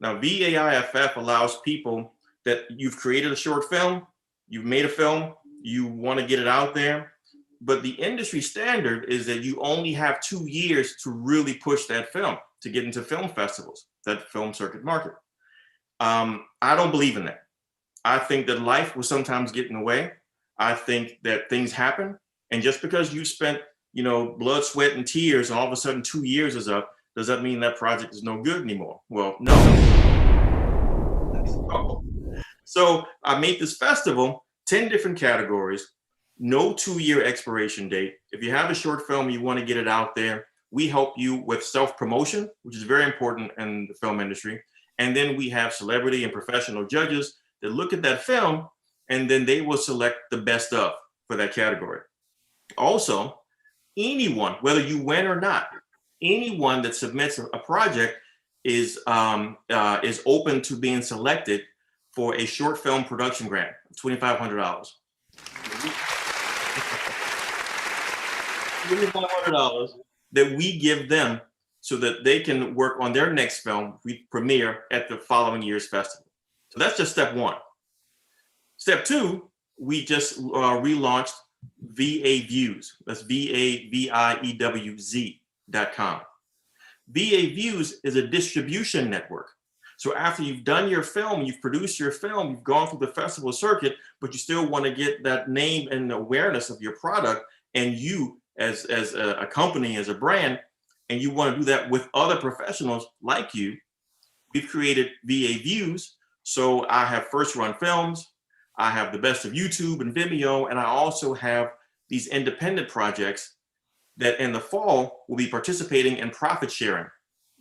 Now, VAIFF allows people that you've created a short film, you've made a film, you want to get it out there, but the industry standard is that you only have 2 years to really push that film, to get into film festivals, that film circuit market. I don't believe in that. I think that life will sometimes get in the way. I think that things happen. And just because you spent, blood, sweat, and tears, and all of a sudden 2 years is up, does that mean that project is no good anymore? Well, no. So I made this festival, 10 different categories, no 2-year expiration date. If you have a short film, you want to get it out there, we help you with self-promotion, which is very important in the film industry. And then we have celebrity and professional judges that look at that film, and then they will select the best of for that category. Also, anyone, whether you win or not, anyone that submits a project is open to being selected for a short film production grant of $2,500. $2,500 that we give them so that they can work on their next film we premiere at the following year's festival. So that's just step 1. Step 2, we just relaunched VA Views. That's VAVIEWZ.com. VA Views is a distribution network. So after you've done your film, you've produced your film, you've gone through the festival circuit, but you still want to get that name and awareness of your product, and you as a company, as a brand, and you want to do that with other professionals like you, we've created VA Views. So I have first run films, I have the best of YouTube and Vimeo, and I also have these independent projects that in the fall will be participating in profit sharing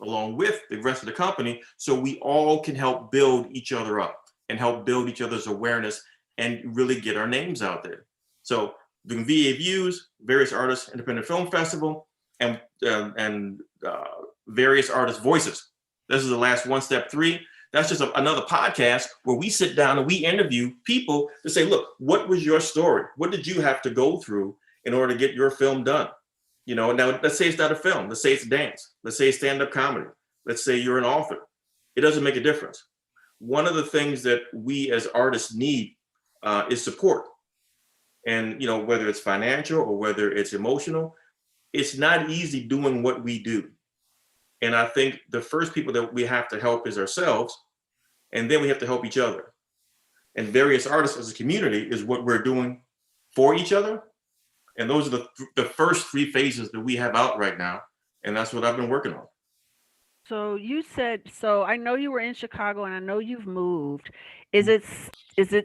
along with the rest of the company, so we all can help build each other up and help build each other's awareness and really get our names out there. So doing VA Views, Various Artists Independent Film Festival, and Various Artist Voices. This is the last one, step 3. That's just another podcast where we sit down and we interview people to say, look, what was your story? What did you have to go through in order to get your film done? Now let's say it's not a film. Let's say it's dance. Let's say it's stand-up comedy. Let's say you're an author. it doesn't make a difference. One of the things that we as artists need is support. And, you know, whether it's financial or whether it's emotional, it's not easy doing what we do. And I think the first people that we have to help is ourselves, and then we have to help each other. And various artists as a community is what we're doing for each other. And those are the first 3 phases that we have out right now. And that's what I've been working on. So you said, so I know you were in Chicago and I know you've moved. Is it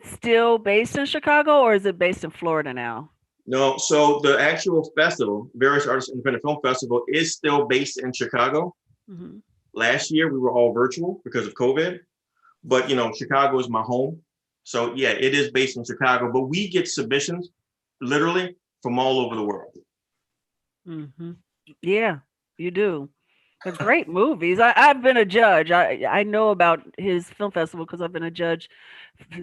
still based in Chicago or is it based in Florida now? No, so the actual festival, Various Artists Independent Film Festival, is still based in Chicago. Mm-hmm. Last year we were all virtual because of COVID, but you know, Chicago is my home. So yeah, it is based in Chicago, but we get submissions literally from all over the world. Mm-hmm. Yeah, you do. They're great movies. I've been a judge. I know about his film festival because I've been a judge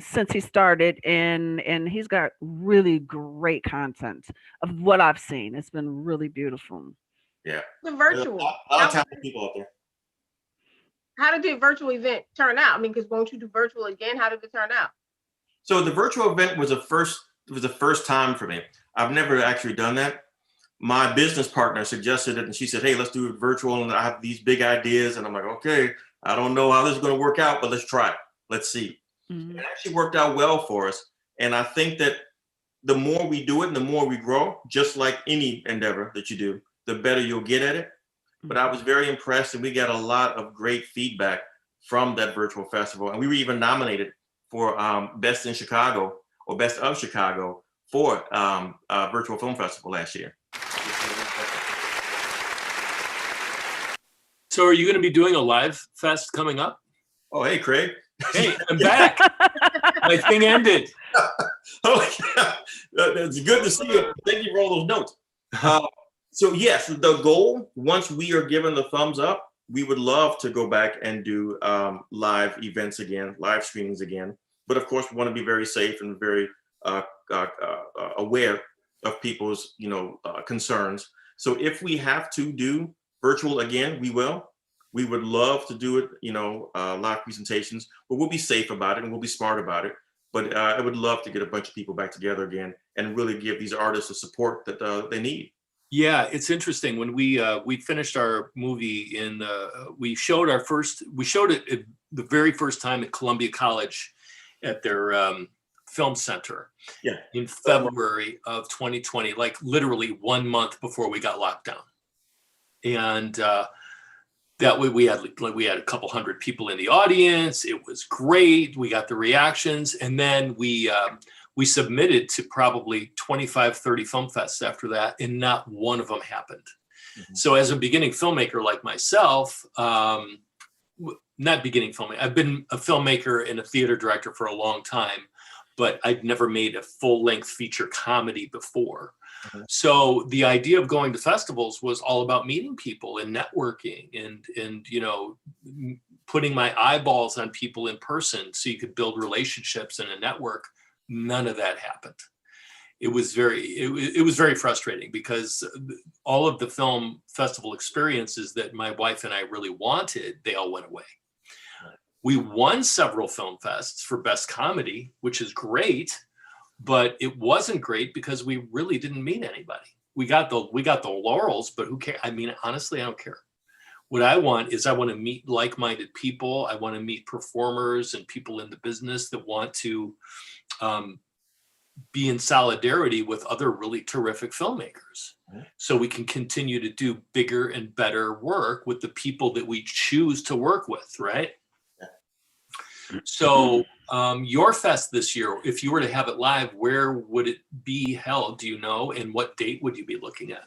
since he started, and he's got really great content of what I've seen. It's been really beautiful. Yeah. The virtual. A lot of talented people out there. How did the virtual event turn out? I mean, because won't you do virtual again? How did it turn out? So the virtual event was the first time for me. I've never actually done that. My business partner suggested it, and she said, "Hey, let's do it virtual." And I have these big ideas, and I'm like, "Okay, I don't know how this is going to work out, but let's try it. Let's see." Mm-hmm. It actually worked out well for us, and I think that the more we do it, and the more we grow, just like any endeavor that you do, the better you'll get at it. But I was very impressed, and we got a lot of great feedback from that virtual festival, and we were even nominated for Best in Chicago or Best of Chicago for Virtual Film Festival last year. So are you going to be doing a live fest coming up? Oh, hey, Craig. Hey, I'm back. My thing ended. Oh, yeah. It's good to see you. Thank you for all those notes. So yes, the goal, once we are given the thumbs up, we would love to go back and do live events again, live screenings again. But of course, we want to be very safe and very aware of people's, concerns. So if we have to do virtual again, we will. We would love to do it, live presentations, but we'll be safe about it and we'll be smart about it. But I would love to get a bunch of people back together again and really give these artists the support that they need. Yeah, it's interesting. When we finished our movie we showed it the very first time at Columbia College at their film center in February of 2020, like literally 1 month before we got locked down. And that way we had a couple hundred people in the audience. It was great. We got the reactions, and then we submitted to probably 25, 30 film fests after that, and not one of them happened. Mm-hmm. So as a beginning filmmaker like myself, not beginning filmmaker, I've been a filmmaker and a theater director for a long time, but I'd never made a full-length feature comedy before. Mm-hmm. So the idea of going to festivals was all about meeting people and networking and putting my eyeballs on people in person so you could build relationships and a network. None of that happened. It was very frustrating because all of the film festival experiences that my wife and I really wanted, they all went away. We won several film fests for best comedy, which is great, but it wasn't great because we really didn't meet anybody. We got the laurels, but who cares? I mean, honestly, I don't care. What I want to meet like-minded people. I want to meet performers and people in the business that want to be in solidarity with other really terrific filmmakers. Mm-hmm. So we can continue to do bigger and better work with the people that we choose to work with, right? Yeah. So your fest this year, if you were to have it live, where would it be held? Do you know? And what date would you be looking at?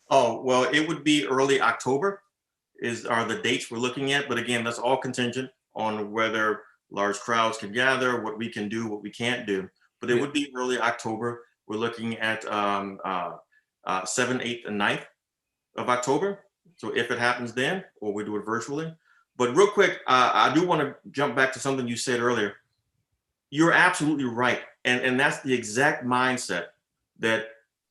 Oh, well, it would be early October are the dates we're looking at. But again, that's all contingent on whether large crowds can gather, what we can do, what we can't do. But it would be early October. We're looking at 7th, 8th, and 9th of October. So if it happens then, or we do it virtually. But real quick, I do want to jump back to something you said earlier. You're absolutely right. And that's the exact mindset that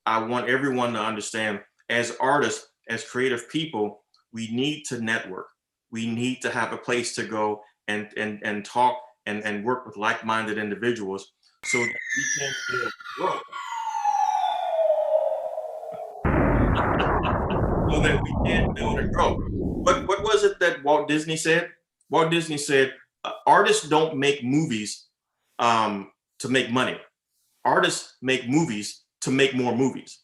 I want everyone to understand. As artists, as creative people, we need to network. We need to have a place to go and talk and work with like-minded individuals so that we can build growth. So that we can build and grow. What was it that Walt Disney said? Walt Disney said, artists don't make movies to make money. Artists make movies to make more movies.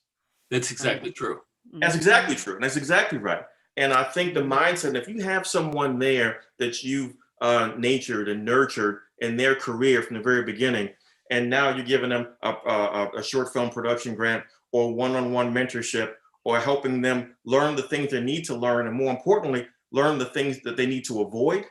That's exactly true. That's exactly true. And that's exactly right. And I think the mindset, if you have someone there that you've natured and nurtured in their career from the very beginning, and now you're giving them a short film production grant or one-on-one mentorship, or helping them learn the things they need to learn, and more importantly, learn the things that they need to avoid.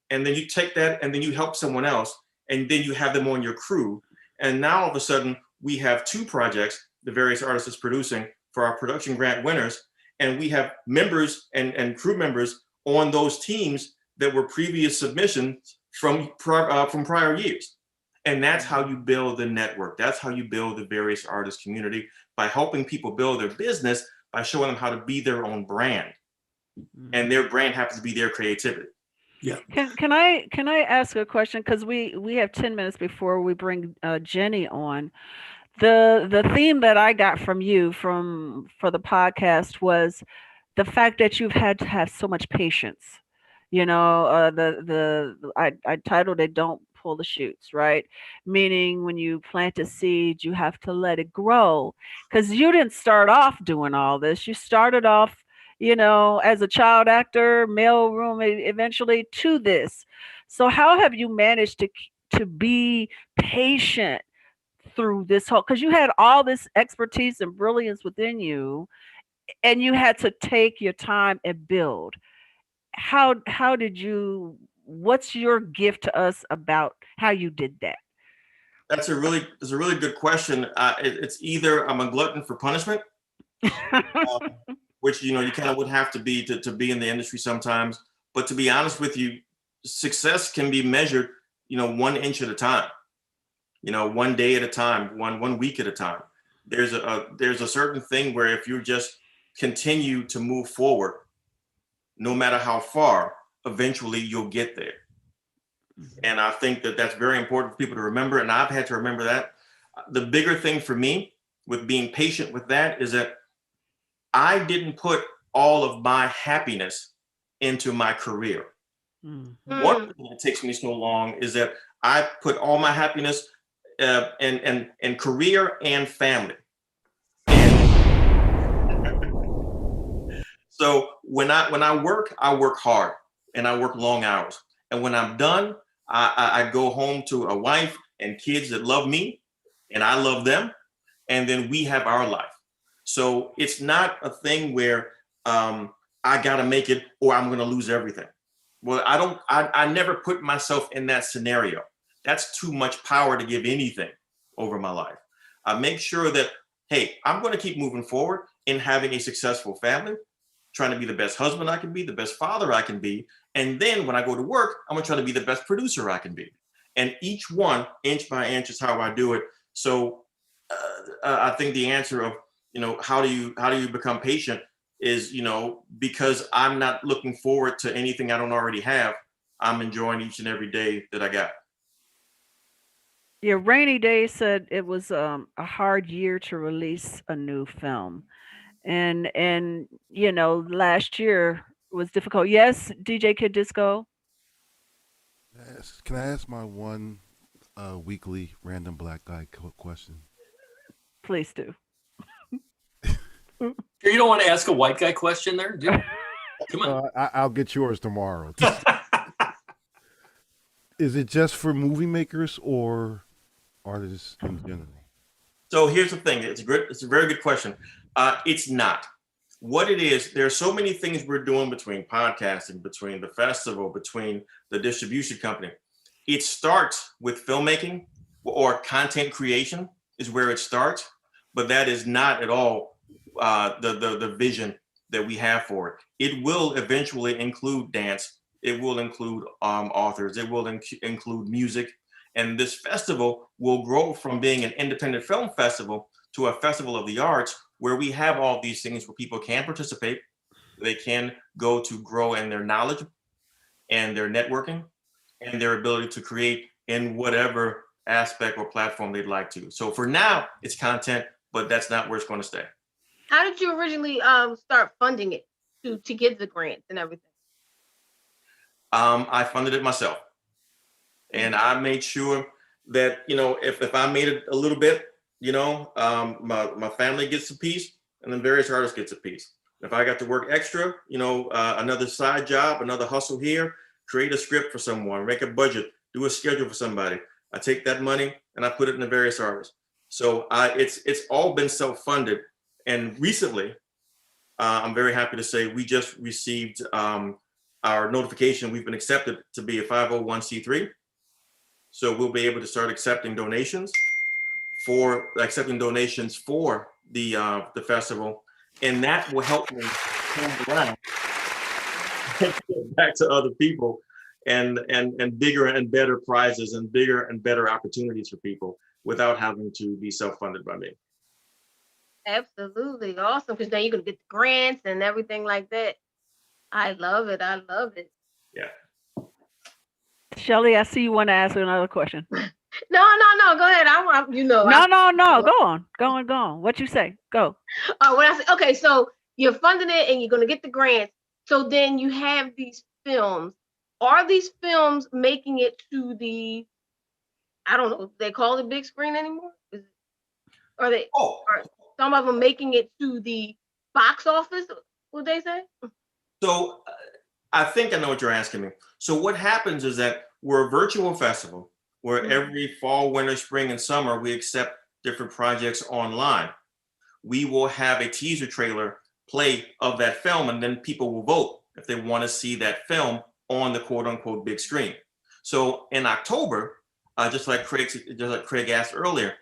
And then you take that and then you help someone else, and then you have them on your crew. And now all of a sudden, we have 2 projects the various artists is producing for our production grant winners. And we have members and crew members on those teams that were previous submissions from prior years. And that's how you build the network. That's how you build the various artist community, by helping people build their business, by showing them how to be their own brand. And their brand happens to be their creativity. Yeah. Can I ask a question? Because we have 10 minutes before we bring Jenny on. The theme that I got from you for the podcast was the fact that you've had to have so much patience. You know, I titled it "Don't Pull the Shoots," right? Meaning when you plant a seed, you have to let it grow, because you didn't start off doing all this. You started off, you know, as a child actor, mailroom, eventually to this. So how have you managed to be patient through this whole, because you had all this expertise and brilliance within you, and you had to take your time and build. How did you, what's your gift to us about how you did that? That's a really good question. It's either I'm a glutton for punishment, which you kind of would have to be to be in the industry sometimes. But to be honest with you, success can be measured, 1 inch at a time, 1 day at a time, one week at a time. There's a certain thing where if you just continue to move forward, no matter how far, eventually you'll get there. And I think that that's very important for people to remember. And I've had to remember that. The bigger thing for me with being patient with that is that I didn't put all of my happiness into my career. One thing that takes me so long is that I put all my happiness in career and family. So when I work hard and I work long hours. And when I'm done, I go home to a wife and kids that love me and I love them. And then we have our life. So it's not a thing where I got to make it or I'm going to lose everything. Well, I never put myself in that scenario. That's too much power to give anything over my life. I make sure that, hey, I'm going to keep moving forward in having a successful family, trying to be the best husband I can be, the best father I can be. And then when I go to work, I'm going to try to be the best producer I can be. And each one, inch by inch, is how I do it. So I think the answer of, how do you become patient is, because I'm not looking forward to anything I don't already have. I'm enjoying each and every day that I got. Yeah, Rainy Day said it was a hard year to release a new film. And last year was difficult. Yes, DJ Kid Disco. Yes. Can I ask my one weekly random black guy question? Please do. You don't want to ask a white guy question there? Come on. I'll get yours tomorrow. Is it just for movie makers or artists in general? So here's the thing. It's a very good question. It's not. What it is, there are so many things we're doing between podcasting, between the festival, between the distribution company. It starts with filmmaking or content creation is where it starts, but that is not at all the vision that we have for it. It will eventually include dance. It will include authors. It will include music. And this festival will grow from being an independent film festival to a festival of the arts, where we have all these things where people can participate. They can go to grow in their knowledge and their networking. and their ability to create in whatever aspect or platform they'd like to. So for now, it's content, but that's not where it's going to stay. How did you originally start funding it to get the grants and everything? I funded it myself, and I made sure that, you know, if I made it a little bit, you know, my family gets a piece, and then various artists gets a piece. If I got to work extra, you know, another side job, another hustle here, create a script for someone, make a budget, do a schedule for somebody, I take that money and I put it in the various artists. So it's all been self-funded. And recently, I'm very happy to say we just received our notification. We've been accepted to be a 501c3. So we'll be able to start accepting donations for the festival, and that will help me turn around and give back to other people, and bigger and better prizes and bigger and better opportunities for people without having to be self-funded by me. Absolutely awesome, because now you're gonna get the grants and everything like that. I love it. I love it. Yeah. Shelly, I see you want to ask another question. No. Go ahead. I want No. Go on. What you say? Go. When I say, okay, so you're funding it and you're gonna get the grants. So then you have these films. Are these films making it to the, I don't know, they call it big screen anymore? Are they? Are some of them making it to the box office? Would they say? So I think I know what you're asking me. So what happens is that we're a virtual festival where every fall, winter, spring, and summer, we accept different projects online. We will have a teaser trailer play of that film, and then people will vote if they want to see that film on the quote unquote big screen. So in October, just like Craig asked earlier,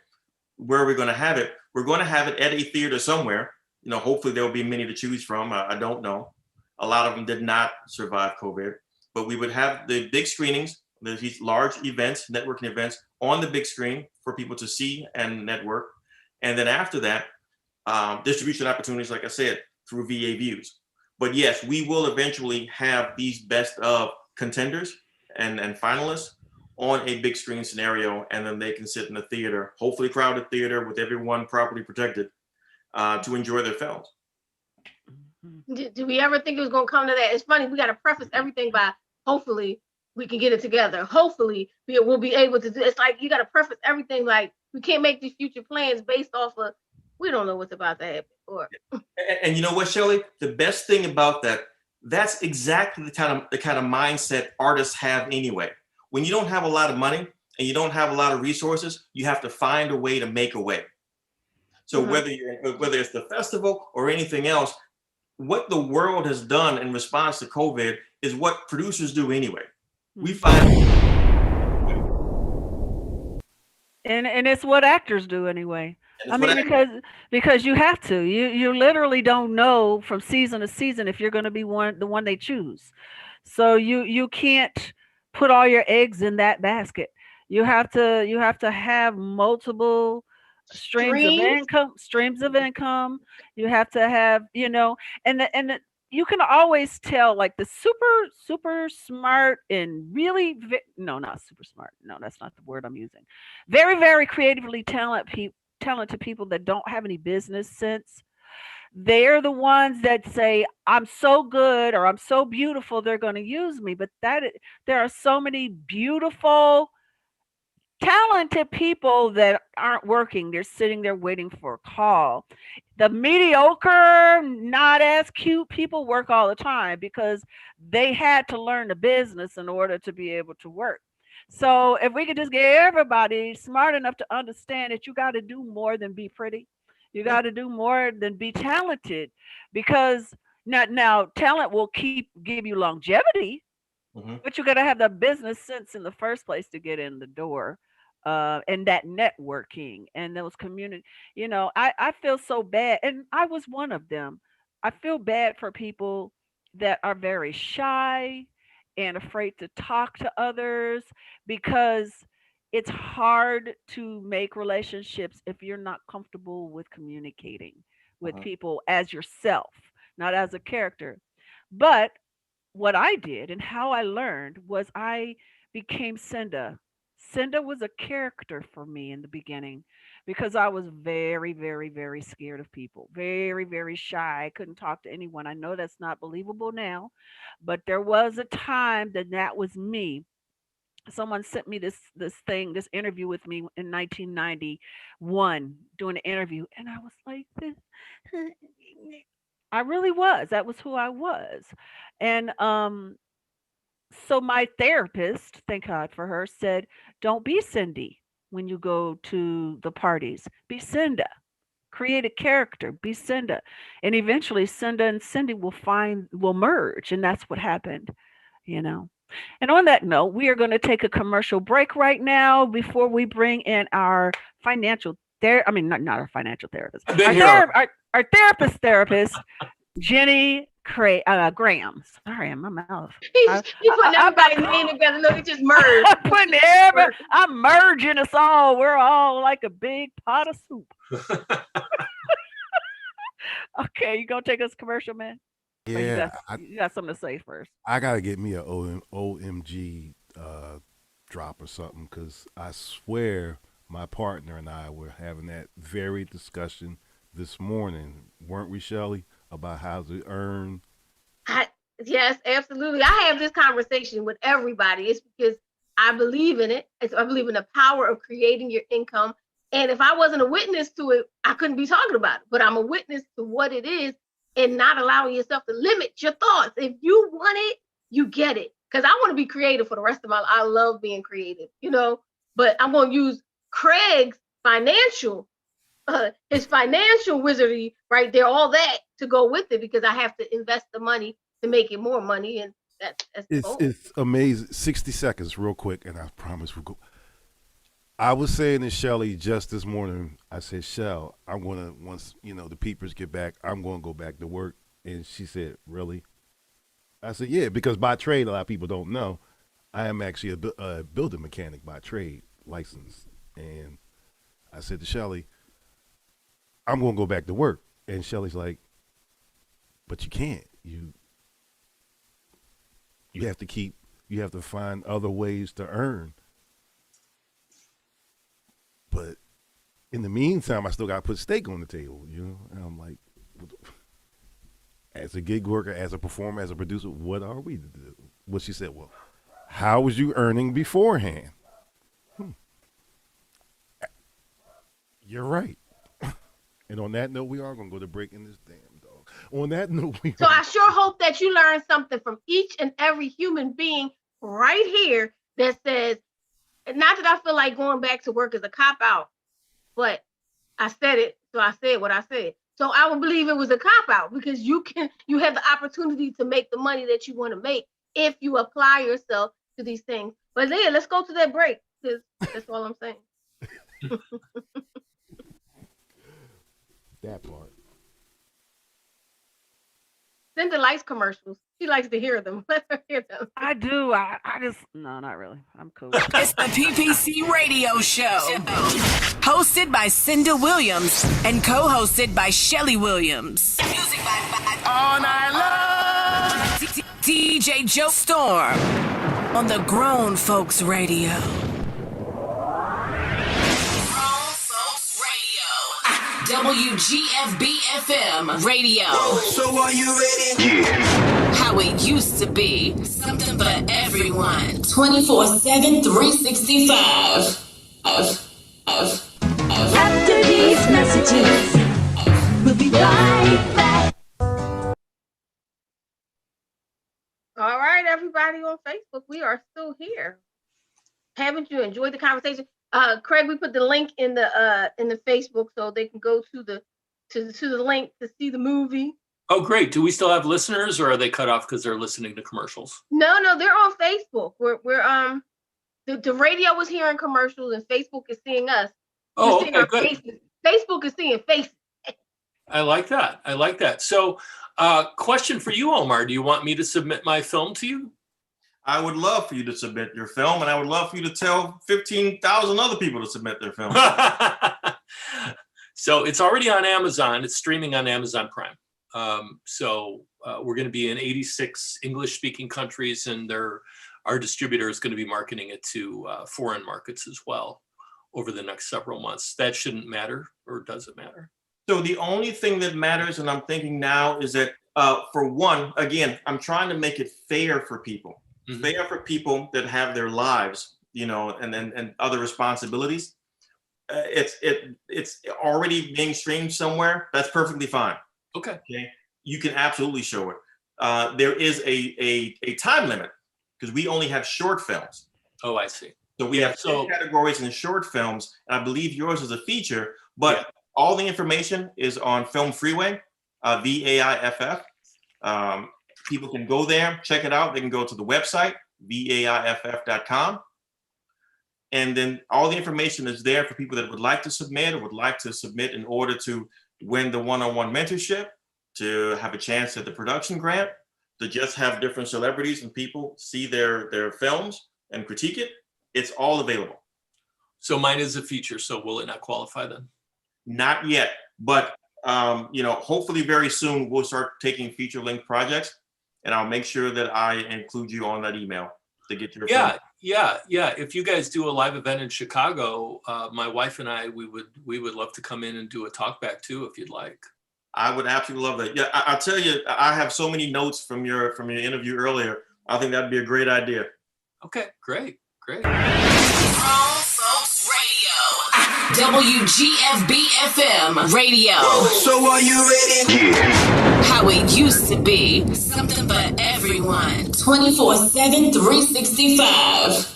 where are we going to have it? We're going to have it at a theater somewhere. You know, hopefully there'll be many to choose from. I don't know. A lot of them did not survive COVID, but we would have the big screenings, these large events, networking events on the big screen for people to see and network. And then after that, distribution opportunities, like I said, through VA views. But yes, we will eventually have these best of contenders and finalists on a big screen scenario, and then they can sit in a theater, hopefully crowded theater with everyone properly protected, to enjoy their films. Do we ever think it was going to come to that? It's funny, we got to preface everything by hopefully we can get it together. Hopefully we'll be able to do. It's like you got to preface everything like we can't make these future plans based off of we don't know what's about to happen. And you know what, Shelley? The best thing about that's exactly the kind of mindset artists have anyway. When you don't have a lot of money and you don't have a lot of resources, you have to find a way to make a way. So whether it's the festival or anything else, what the world has done in response to COVID is what producers do anyway. We find, and it's what actors do anyway. I mean, because you have to. You literally don't know from season to season if you're going to be the one they choose. So you can't put all your eggs in that basket. You have to have multiple streams of income. You have to have, and you can always tell like the super smart and really no, not super smart. No, that's not the word I'm using. Very, very creatively talented people that don't have any business sense. They're the ones that say, I'm so good or I'm so beautiful, they're going to use me. But there are so many beautiful, talented people that aren't working. They're sitting there waiting for a call. The mediocre, not as cute people work all the time because they had to learn the business in order to be able to work. So if we could just get everybody smart enough to understand that you got to do more than be pretty. You got to do more than be talented, because now talent will give you longevity, but you got to have the business sense in the first place to get in the door, and that networking and those community. I feel so bad, and I was one of them. I feel bad for people that are very shy and afraid to talk to others, because it's hard to make relationships if you're not comfortable with communicating with people as yourself, not as a character. But what I did and how I learned was I became Cinda. Cinda was a character for me in the beginning because I was very, very, very scared of people, very, very shy. I couldn't talk to anyone. I know that's not believable now, but there was a time that that was me. Someone sent me this interview with me in 1991, doing an interview, and I was like, I really was. That was who I was. And so my therapist, thank God for her, said, "Don't be Cindy when you go to the parties. Be Cinda. Create a character. Be Cinda." And eventually Cinda and Cindy will merge, and that's what happened, you know. And on that note, we are going to take a commercial break right now before we bring in our financial I mean, not our financial therapist. I've been here. Our therapist, Jenny Graham. Sorry, I'm mouth. He's putting everybody's name together. Look, it just merged. I'm merging us all. We're all like a big pot of soup. Okay, you gonna take us commercial, man? Yeah, You got something to say first. I gotta get me a OMG drop or something, because I swear my partner and I were having that very discussion this morning, weren't we, Shelley, about how to earn? Yes, absolutely. I have this conversation with everybody. It's because I believe in it. I believe in the power of creating your income. And if I wasn't a witness to it, I couldn't be talking about it. But I'm a witness to what it is and not allowing yourself to limit your thoughts. If you want it, you get it. Because I want to be creative for the rest of my life. I love being creative, but I'm going to use Craig's his financial wizardry right there, all that to go with it, because I have to invest the money to make it more money. And that's it's amazing. 60 seconds real quick, and I promise we'll go. I was saying to Shelly just this morning, I said, Shell, I'm going to, once, the peepers get back, I'm going to go back to work. And she said, really? I said, yeah, because by trade, a lot of people don't know, I am actually a building mechanic by trade, licensed. And I said to Shelly, I'm going to go back to work. And Shelly's like, but you can't. You have to find other ways to earn. But in the meantime, I still got to put steak on the table, And I'm like, as a gig worker, as a performer, as a producer, what are we to do? Well, she said, well, how was you earning beforehand? You're right. And on that note, we are going to go to break in this damn dog. On that note, I sure hope that you learn something from each and every human being right here that says, not that I feel like going back to work is a cop-out, but I said it, so I said what I said. So I would believe it was a cop-out, because you have the opportunity to make the money that you want to make if you apply yourself to these things. But yeah, let's go to that break, because that's all I'm saying. That part. Cinda likes commercials. She likes to hear them. Let her hear them. I do. I just, no, not really. I'm cool. It's the PPC Radio Show. Hosted by Cinda Williams and co-hosted by Shelley Williams. Music by All Night Long. DJ Joe Storm on the Grown Folks Radio. WGFB-FM Radio. So are you ready? Yeah. How it used to be. Something for everyone. 24/7, 365. After these messages, we'll be right back. All right, everybody on Facebook, we are still here. Haven't you enjoyed the conversation? Craig, we put the link in the Facebook so they can go to the link to see the movie. Oh, great. Do we still have listeners, or are they cut off because they're listening to commercials? No, they're on Facebook. We're the radio is hearing commercials and Facebook is seeing us. Oh, okay, good. Faces. Facebook is seeing faces. I like that. So, question for you, Omar. Do you want me to submit my film to you? I would love for you to submit your film, and I would love for you to tell 15,000 other people to submit their film. So it's already on Amazon. It's streaming on Amazon Prime. So we're going to be in 86 English-speaking countries, and there our distributor is going to be marketing it to foreign markets as well over the next several months. That shouldn't matter, or does it matter? So the only thing that matters, and I'm thinking now, is that for one, again, I'm trying to make it fair for people, fair for people that have their lives, you know, and other responsibilities. It's already being streamed somewhere. That's perfectly fine. Okay. You can absolutely show it. There is a time limit because we only have short films. Oh, I see. So we have 10 categories in short films, and I believe yours is a feature, but all the information is on Film Freeway, VAIFF. People can go there, check it out. They can go to the website, VAIFF.com. And then all the information is there for people that would like to submit or would like to submit in order to win the one-on-one mentorship, to have a chance at the production grant, to just have different celebrities and people see their films and critique it. It's all available. So mine is a feature, so will it not qualify then? Not yet, but you know, hopefully very soon we'll start taking feature-length projects, and I'll make sure that I include you on that email to get your film. Yeah. If you guys do a live event in Chicago, my wife and I, we would love to come in and do a talk back too, if you'd like. I would absolutely love that. Yeah, I'll tell you, I have so many notes from your interview earlier. I think that'd be a great idea. Okay, great. Grown Folks Radio. WGFB-FM Radio. So are you ready? Yeah. How it used to be. Something for everyone. 24/7, 365.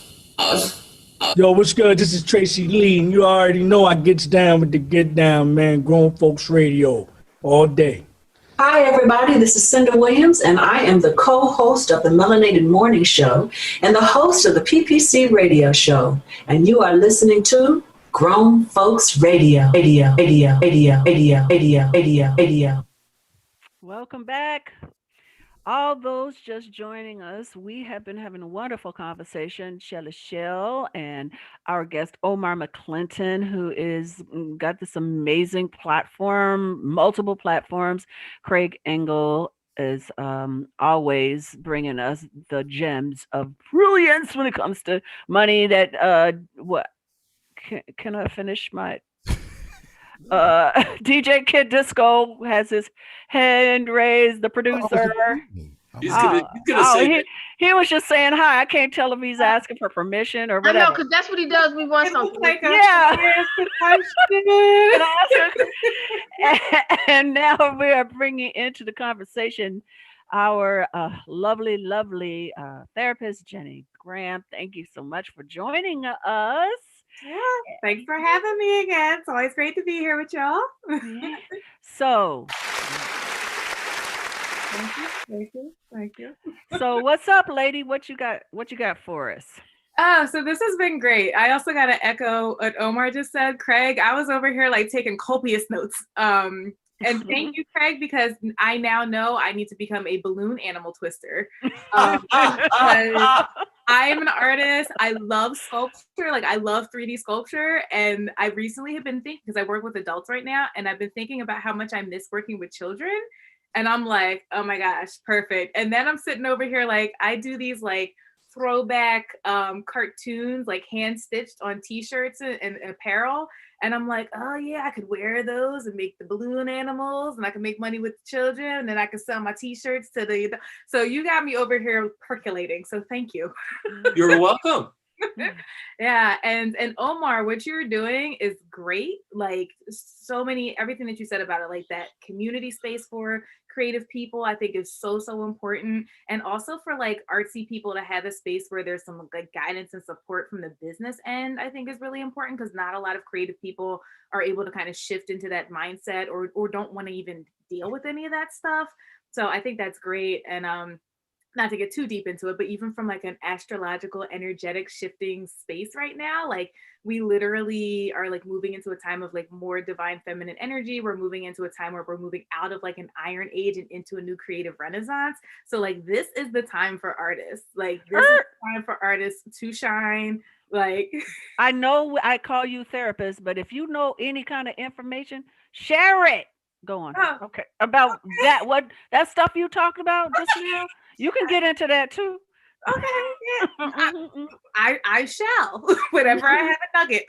Yo, what's good? This is Tracy Lee, and you already know I gets down with the get down, man. Grown Folks Radio all day. Hi, everybody. This is Cinda Williams, and I am the co-host of the Melanated Morning Show and the host of the PPC Radio Show. And you are listening to Grown Folks Radio. Radio. Welcome back. All those just joining us, we have been having a wonderful conversation. Shelly Shell and our guest Omar McClinton, who is got this amazing platform, multiple platforms. Craig Engel is always bringing us the gems of brilliance when it comes to money. That what can I finish my? DJ Kid Disco has his hand raised, the producer. He's gonna say he was just saying hi. I can't tell if he's asking for permission or whatever. I know, because that's what he does. We want something. And now we are bringing into the conversation our lovely therapist, Jenny Graham. Thank you so much for joining us. Yeah, thanks for having me again. It's always great to be here with y'all. So, thank you. So, what's up, lady? What you got for us? Oh, so this has been great. I also got to echo what Omar just said. Craig, I was over here like taking copious notes. And thank you, Craig, because I now know I need to become a balloon animal twister. I'm an artist. I love sculpture. Like I love 3D sculpture. And I recently have been thinking, because I work with adults right now, and I've been thinking about how much I miss working with children. And I'm like, oh my gosh, perfect. And then I'm sitting over here, like I do these like throwback cartoons, like hand stitched on t-shirts and apparel. And I'm like, oh yeah, I could wear those and make the balloon animals, and I can make money with the children, and then I can sell my t-shirts to the. So you got me over here percolating. So thank you. You're welcome. Yeah, and Omar, what you're doing is great. Like so many, everything that you said about it, like that community space for creative people, I think is so important. And also for like artsy people to have a space where there's some like guidance and support from the business end, I think is really important, because not a lot of creative people are able to kind of shift into that mindset or don't want to even deal with any of that stuff. So I think that's great. And not to get too deep into it, but even from like an astrological, energetic shifting space right now, like we literally are like moving into a time of like more divine feminine energy. We're moving into a time where we're moving out of like an iron age and into a new creative renaissance. So like this is the time for artists. Like this is the time for artists to shine. Like I know I call you therapist, but if you know any kind of information, share it. Go on. Oh, okay. About that, what that stuff you talked about just now, you can get into that too. Okay, yeah. I shall whenever I have a nugget.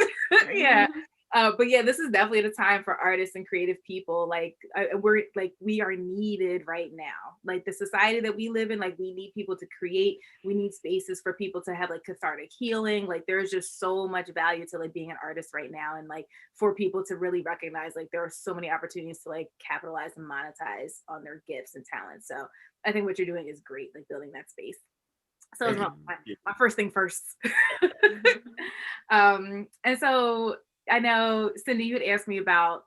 Yeah. But yeah, this is definitely the time for artists and creative people. Like we are needed right now. Like the society that we live in, like we need people to create. We need spaces for people to have like cathartic healing. Like there's just so much value to like being an artist right now, and like for people to really recognize like there are so many opportunities to like capitalize and monetize on their gifts and talents. So I think what you're doing is great, like building that space. So it's my first thing first. And so I know, Cindy, you had asked me about,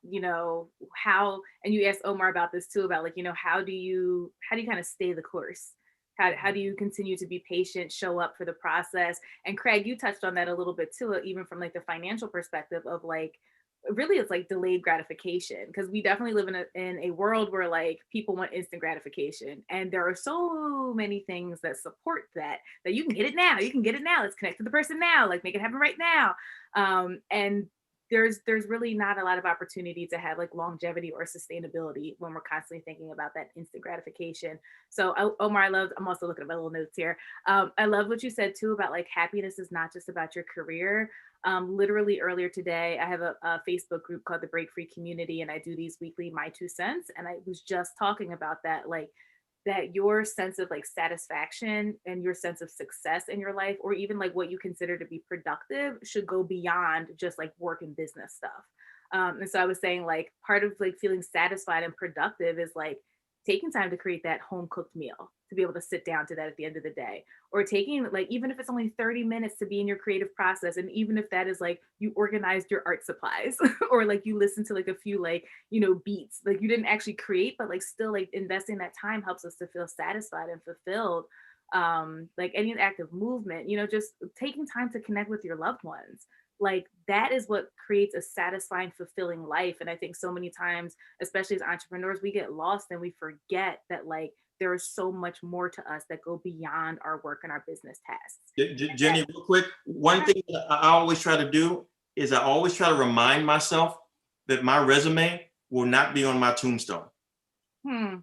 how, and you asked Omar about this too, about like, how do you kind of stay the course? How do you continue to be patient, show up for the process? And Craig, you touched on that a little bit too, even from like the financial perspective of like, really it's like delayed gratification, because we definitely live in a world where like people want instant gratification, and there are so many things that support that you can get it now, let's connect to the person now, like make it happen right now. And there's really not a lot of opportunity to have like longevity or sustainability when we're constantly thinking about that instant gratification. So Omar, I'm also looking at my little notes here. I love what you said too about like happiness is not just about your career. Literally earlier today, I have a Facebook group called the Break Free Community, and I do these weekly My 2 cents. And I was just talking about that, like that your sense of like satisfaction and your sense of success in your life, or even like what you consider to be productive, should go beyond just like work and business stuff. And so I was saying like part of like feeling satisfied and productive is like taking time to create that home cooked meal, to be able to sit down to that at the end of the day, or taking like, even if it's only 30 minutes to be in your creative process. And even if that is like you organized your art supplies or like you listen to like a few like, beats, like you didn't actually create, but like still like investing that time helps us to feel satisfied and fulfilled. Like any act of movement, just taking time to connect with your loved ones, like that is what creates a satisfying, fulfilling life. And I think so many times, especially as entrepreneurs, we get lost and we forget that like there is so much more to us that go beyond our work and our business tasks. Jenny, real quick, one thing that I always try to do is I always try to remind myself that my resume will not be on my tombstone. It's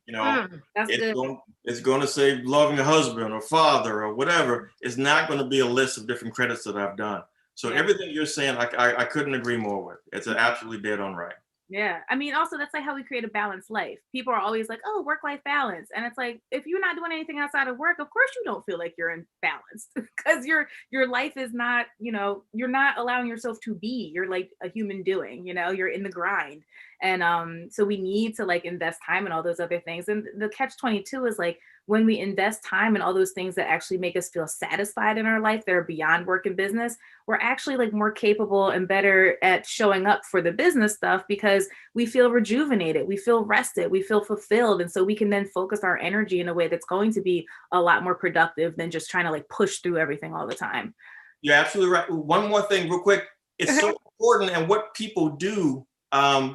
going to say loving a husband or father or whatever. It's not going to be a list of different credits that I've done. So everything you're saying, I couldn't agree more with. It's absolutely dead on right. Yeah. I mean, also that's like how we create a balanced life. People are always like, oh, work-life balance. And it's like, if you're not doing anything outside of work, of course you don't feel like you're in balance, because your life is not, you're not allowing yourself to be, you're like a human doing, you're in the grind. And so we need to like invest time in all those other things. And the catch-22 is like, when we invest time in all those things that actually make us feel satisfied in our life that are beyond work and business, we're actually like more capable and better at showing up for the business stuff, because we feel rejuvenated, we feel rested, we feel fulfilled. And so we can then focus our energy in a way that's going to be a lot more productive than just trying to like push through everything all the time. You're absolutely right. One more thing real quick. It's so important. And what people do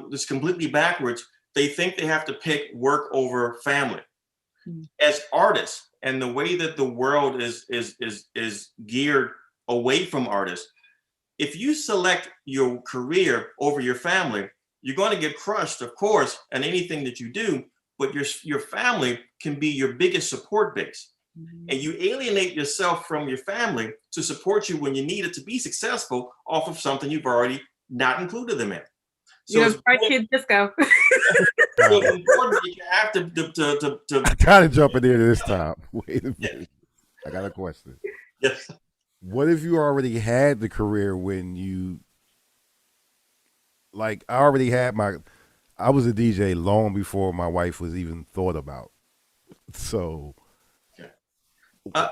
is completely backwards. They think they have to pick work over family. As artists, and the way that the world is geared away from artists, if you select your career over your family, you're going to get crushed, of course, in anything that you do, but your family can be your biggest support base. And you alienate yourself from your family to support you when you need it to be successful off of something you've already not included them in. So our kid disco. So it's important that you have to I gotta jump in there this time. Wait a minute. I got a question. Yes. What if you already had the career when you, like, I was a DJ long before my wife was even thought about. So. I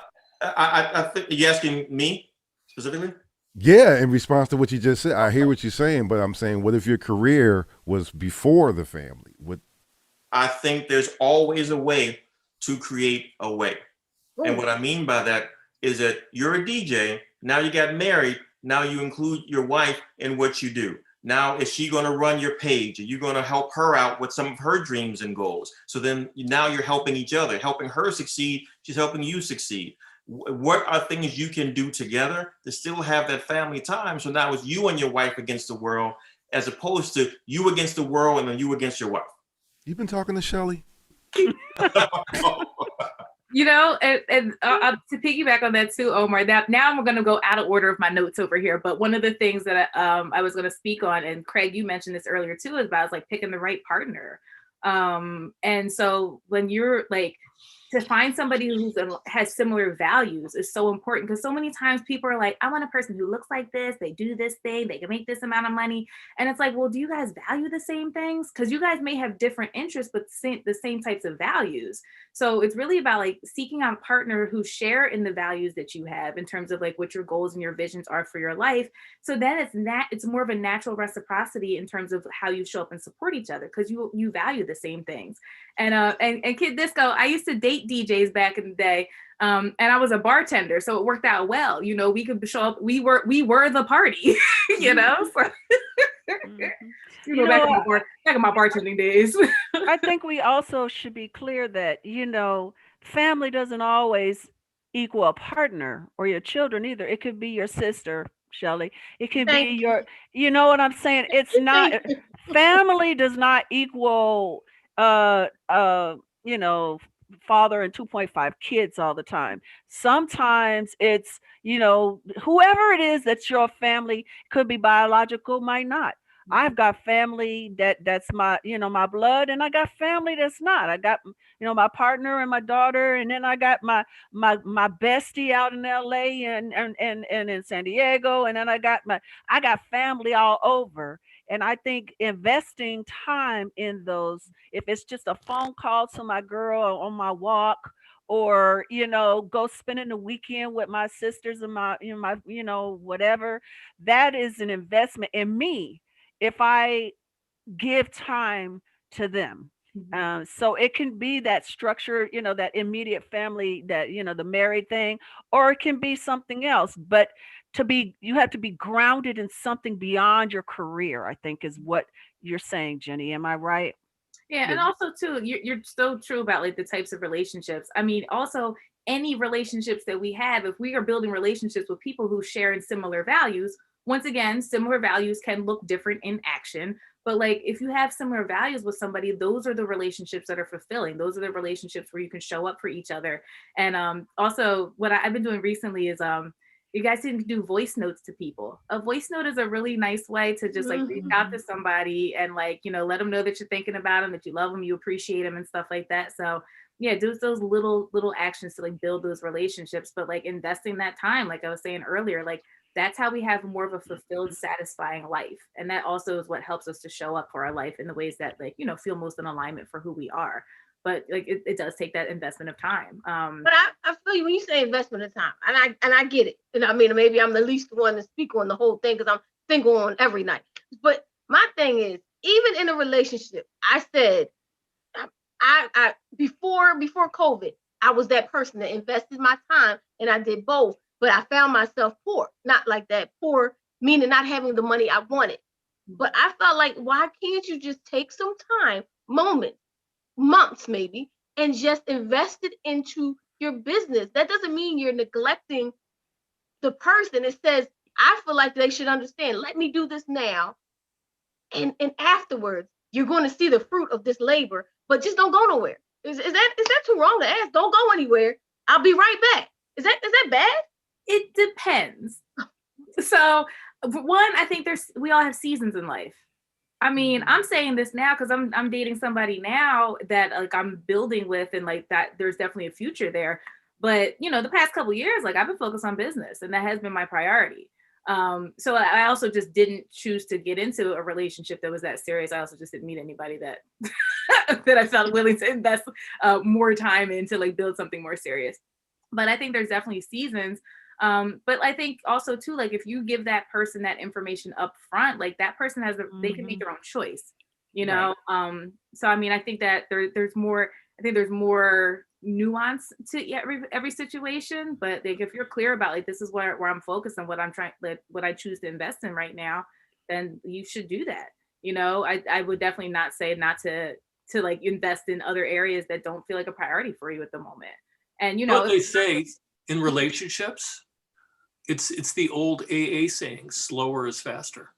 think you're asking me specifically? Yeah, in response to what you just said, I hear what you're saying, but I'm saying, what if your career was before the family? I think there's always a way to create a way. And what I mean by that is that you're a DJ, now you got married, now you include your wife in what you do. Now, is she going to run your page? Are you going to help her out with some of her dreams and goals? So then now you're helping each other, helping her succeed. She's helping you succeed. What are things you can do together to still have that family time? So now it's you and your wife against the world, as opposed to you against the world and then you against your wife. You've been talking to Shelly? To piggyback on that too, Omar, that now I'm going to go out of order of my notes over here. But one of the things that I was going to speak on, and Craig, you mentioned this earlier too, is about like picking the right partner. And so when you're like, to find somebody who has similar values is so important, because so many times people are like, I want a person who looks like this, they do this thing, they can make this amount of money. And it's like, well, do you guys value the same things? Because you guys may have different interests, but the same types of values. So it's really about like seeking out a partner who share in the values that you have in terms of like what your goals and your visions are for your life. So then it's more of a natural reciprocity in terms of how you show up and support each other, because you value the same things. And Kid Disco, I used to date DJs back in the day, and I was a bartender, so it worked out well. We could show up. We were the party, So, back in my bartending days. I think we also should be clear that family doesn't always equal a partner or your children either. It could be your sister, Shelly. It could be your. You know what I'm saying? It's not. Family does not equal father and 2.5 kids all the time. Sometimes it's, whoever it is that's your family, could be biological, might not. I've got family that's my, my blood, and I got family that's not. I got, my partner and my daughter, and then I got my bestie out in LA and in San Diego, and then I got family all over. And I think investing time in those, if it's just a phone call to my girl on my walk, or go spending the weekend with my sisters and my whatever, that is an investment in me if I give time to them. So it can be that structure, that immediate family, that the married thing, or it can be something else. But you have to be grounded in something beyond your career, I think, is what you're saying, Jenny. Am I right? Yeah, and also too, you're so true about like the types of relationships. I mean, also any relationships that we have, if we are building relationships with people who share in similar values, once again, similar values can look different in action. But like if you have similar values with somebody, those are the relationships that are fulfilling. Those are the relationships where you can show up for each other. And also what I've been doing recently is you guys can do voice notes to people. A voice note is a really nice way to just like reach out to somebody and like, let them know that you're thinking about them, that you love them, you appreciate them and stuff like that. So yeah, do those little actions to like build those relationships, but like investing that time, like I was saying earlier, like that's how we have more of a fulfilled, satisfying life. And that also is what helps us to show up for our life in the ways that like, feel most in alignment for who we are. But like it does take that investment of time. But I feel you when you say investment of time, and I get it. And I mean, maybe I'm the least one to speak on the whole thing because I'm single on every night. But my thing is, even in a relationship, I said, I before COVID, I was that person that invested my time, and I did both. But I found myself poor, not like that poor, meaning not having the money I wanted. But I felt like, why can't you just take some time, moments, months maybe, and just invest it into your business? That doesn't mean you're neglecting the person. It says, I feel like they should understand, let me do this now. And afterwards, you're going to see the fruit of this labor, but just don't go nowhere. Is that too wrong to ask? Don't go anywhere. I'll be right back. Is that bad? It depends. So one, I think we all have seasons in life. I mean, I'm saying this now because I'm dating somebody now that like I'm building with, and like that there's definitely a future there. But the past couple of years, like I've been focused on business, and that has been my priority. So I also just didn't choose to get into a relationship that was that serious. I also just didn't meet anybody that that I felt willing to invest more time in to like build something more serious. But I think there's definitely seasons. But I think also too, like if you give that person that information up front, like that person they can make their own choice, Right. So I mean, I think that there's more nuance to every situation, but like if you're clear about like this is where I'm focused on, what I'm trying, like what I choose to invest in right now, then you should do that. I would definitely not say not to like invest in other areas that don't feel like a priority for you at the moment. And what they say in relationships, it's the old AA saying, slower is faster.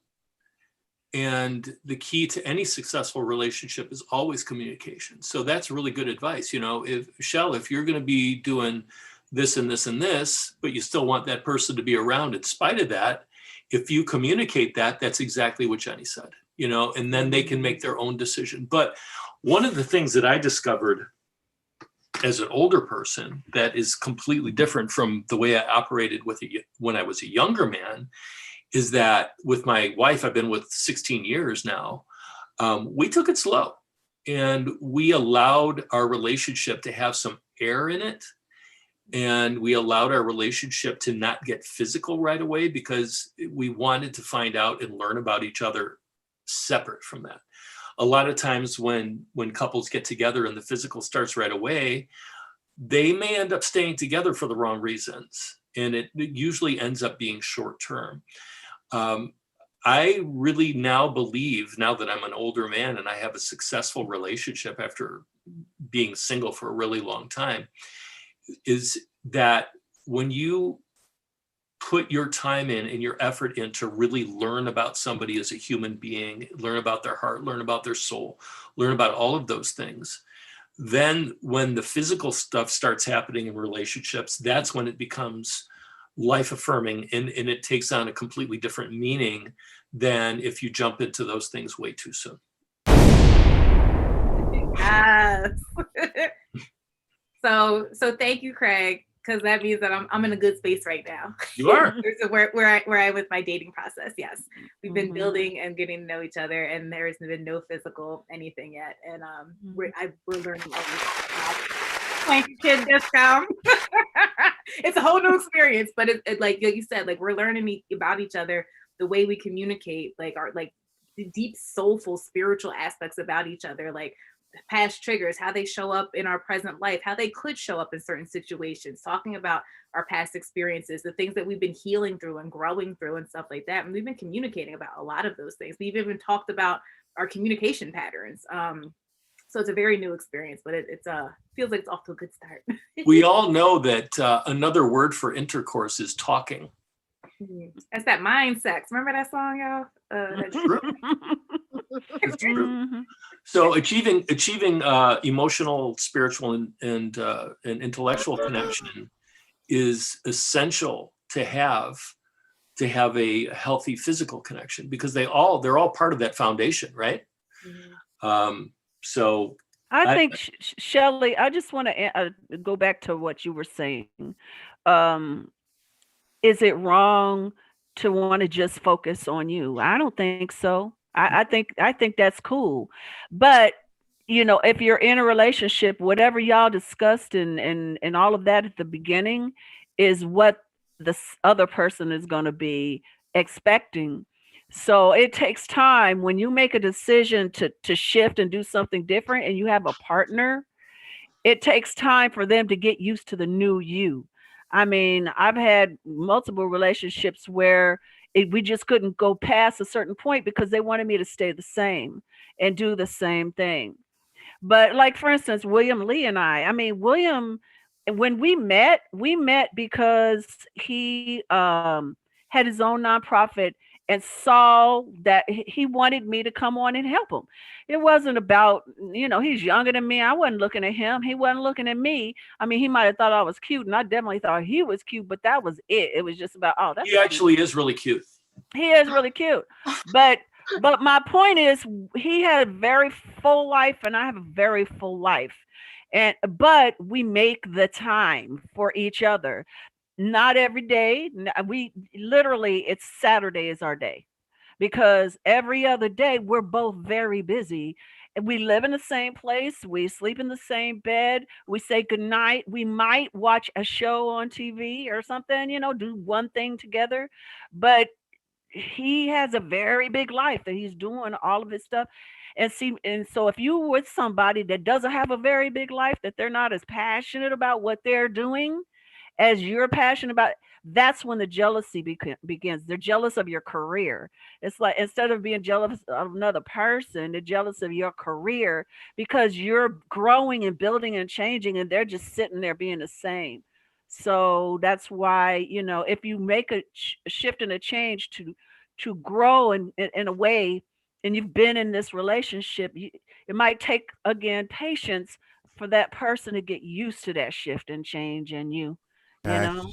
And the key to any successful relationship is always communication. So that's really good advice. If you're going to be doing this and this and this, but you still want that person to be around in spite of that, if you communicate that, that's exactly what Jenny said, and then they can make their own decision. But one of the things that I discovered as an older person that is completely different from the way I operated when I was a younger man is that with my wife, I've been with 16 years now, we took it slow and we allowed our relationship to have some air in it. And we allowed our relationship to not get physical right away because we wanted to find out and learn about each other separate from that. A lot of times when couples get together and the physical starts right away, they may end up staying together for the wrong reasons. And it usually ends up being short term. I really now believe, now that I'm an older man and I have a successful relationship after being single for a really long time, is that when you put your time in and your effort in to really learn about somebody as a human being, learn about their heart, learn about their soul, learn about all of those things, then when the physical stuff starts happening in relationships, that's when it becomes life affirming and it takes on a completely different meaning than if you jump into those things way too soon. Yes. So thank you, Craig, because that means that I'm in a good space right now. You are. So where I'm with my dating process. Yes, we've been building and getting to know each other, and there has been no physical anything yet. And we're learning all this. Thank you, kid discount. It's a whole new experience, but it like you said, like we're learning about each other, the way we communicate, like our the deep, soulful, spiritual aspects about each other, like past triggers, how they show up in our present life, how they could show up in certain situations, talking about our past experiences, the things that we've been healing through and growing through and stuff like that. And we've been communicating about a lot of those things. We've even talked about our communication patterns. So it's a very new experience, but it feels like it's off to a good start. We all know that another word for intercourse is talking. That's that mind sex. Remember that song, y'all? That's true. It's true. So achieving emotional, spiritual, and intellectual connection is essential to have a healthy physical connection, because they're all part of that foundation, right? So I think, Shelley, I just want to go back to what you were saying. Is it wrong to want to just focus on you? I don't think so. I think that's cool. But if you're in a relationship, whatever y'all discussed and all of that at the beginning is what the other person is going to be expecting. So it takes time when you make a decision to shift and do something different and you have a partner. It takes time for them to get used to the new you. I mean, I've had multiple relationships where we just couldn't go past a certain point because they wanted me to stay the same and do the same thing. But like, for instance, William Lee and I mean, William, when we met because he had his own nonprofit and saw that he wanted me to come on and help him. It wasn't about, he's younger than me. I wasn't looking at him. He wasn't looking at me. I mean, he might have thought I was cute, and I definitely thought he was cute, but that was it. It was just about, that's he actually is really cute. He is really cute. But my point is, he had a very full life and I have a very full life. But we make the time for each other. Not every day. We literally, it's Saturday is our day, because every other day we're both very busy. And we live in the same place. We sleep in the same bed. We say goodnight. We might watch a show on TV or something, do one thing together. But he has a very big life that he's doing all of his stuff. And so if you with somebody that doesn't have a very big life, that they're not as passionate about what they're doing as you're passionate about, that's when the jealousy begins. They're jealous of your career. It's like, instead of being jealous of another person, they're jealous of your career because you're growing and building and changing, and they're just sitting there being the same. So that's why, if you make a shift and a change to grow in a way and you've been in this relationship, it might take again patience for that person to get used to that shift and change in you. You know.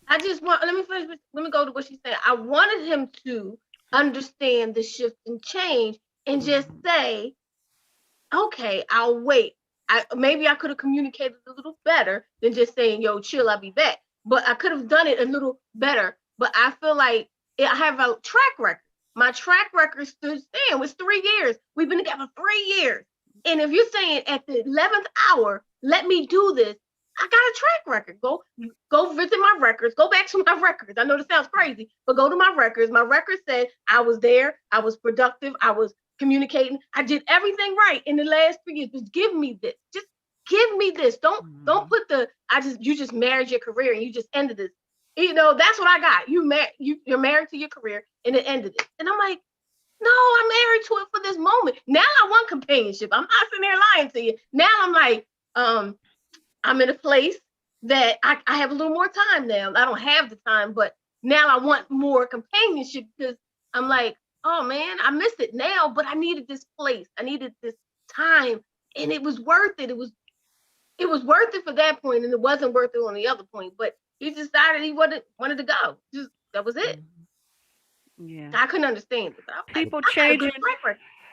I just want, let me finish. Let me go to what she said. I wanted him to understand the shift and change and just say, okay, I'll wait. Maybe I could have communicated a little better than just saying, yo, chill, I'll be back. But I could have done it a little better. But I feel like I have a track record. My track record stood stand was 3 years. We've been together 3 years. And if you're saying at the 11th hour, let me do this, I got a track record. Go visit my records. Go back to my records. I know this sounds crazy, but go to my records. My records said I was there. I was productive. I was communicating. I did everything right in the last 3 years. Just give me this. Just give me this. Don't put you just married your career and you just ended this. You know, that's what I got. You're married to your career and it ended it. And I'm like, no, I'm married to it for this moment. Now I want companionship. I'm not sitting there lying to you. Now I'm like, I'm in a place that I have a little more time now. I don't have the time, but now I want more companionship because I'm like, oh man, I miss it now, but I needed this place. I needed this time. And it was worth it. It was worth it for that point, and it wasn't worth it on the other point. But he decided he wanted to go. Just that was it. Yeah. I couldn't understand it. People changing.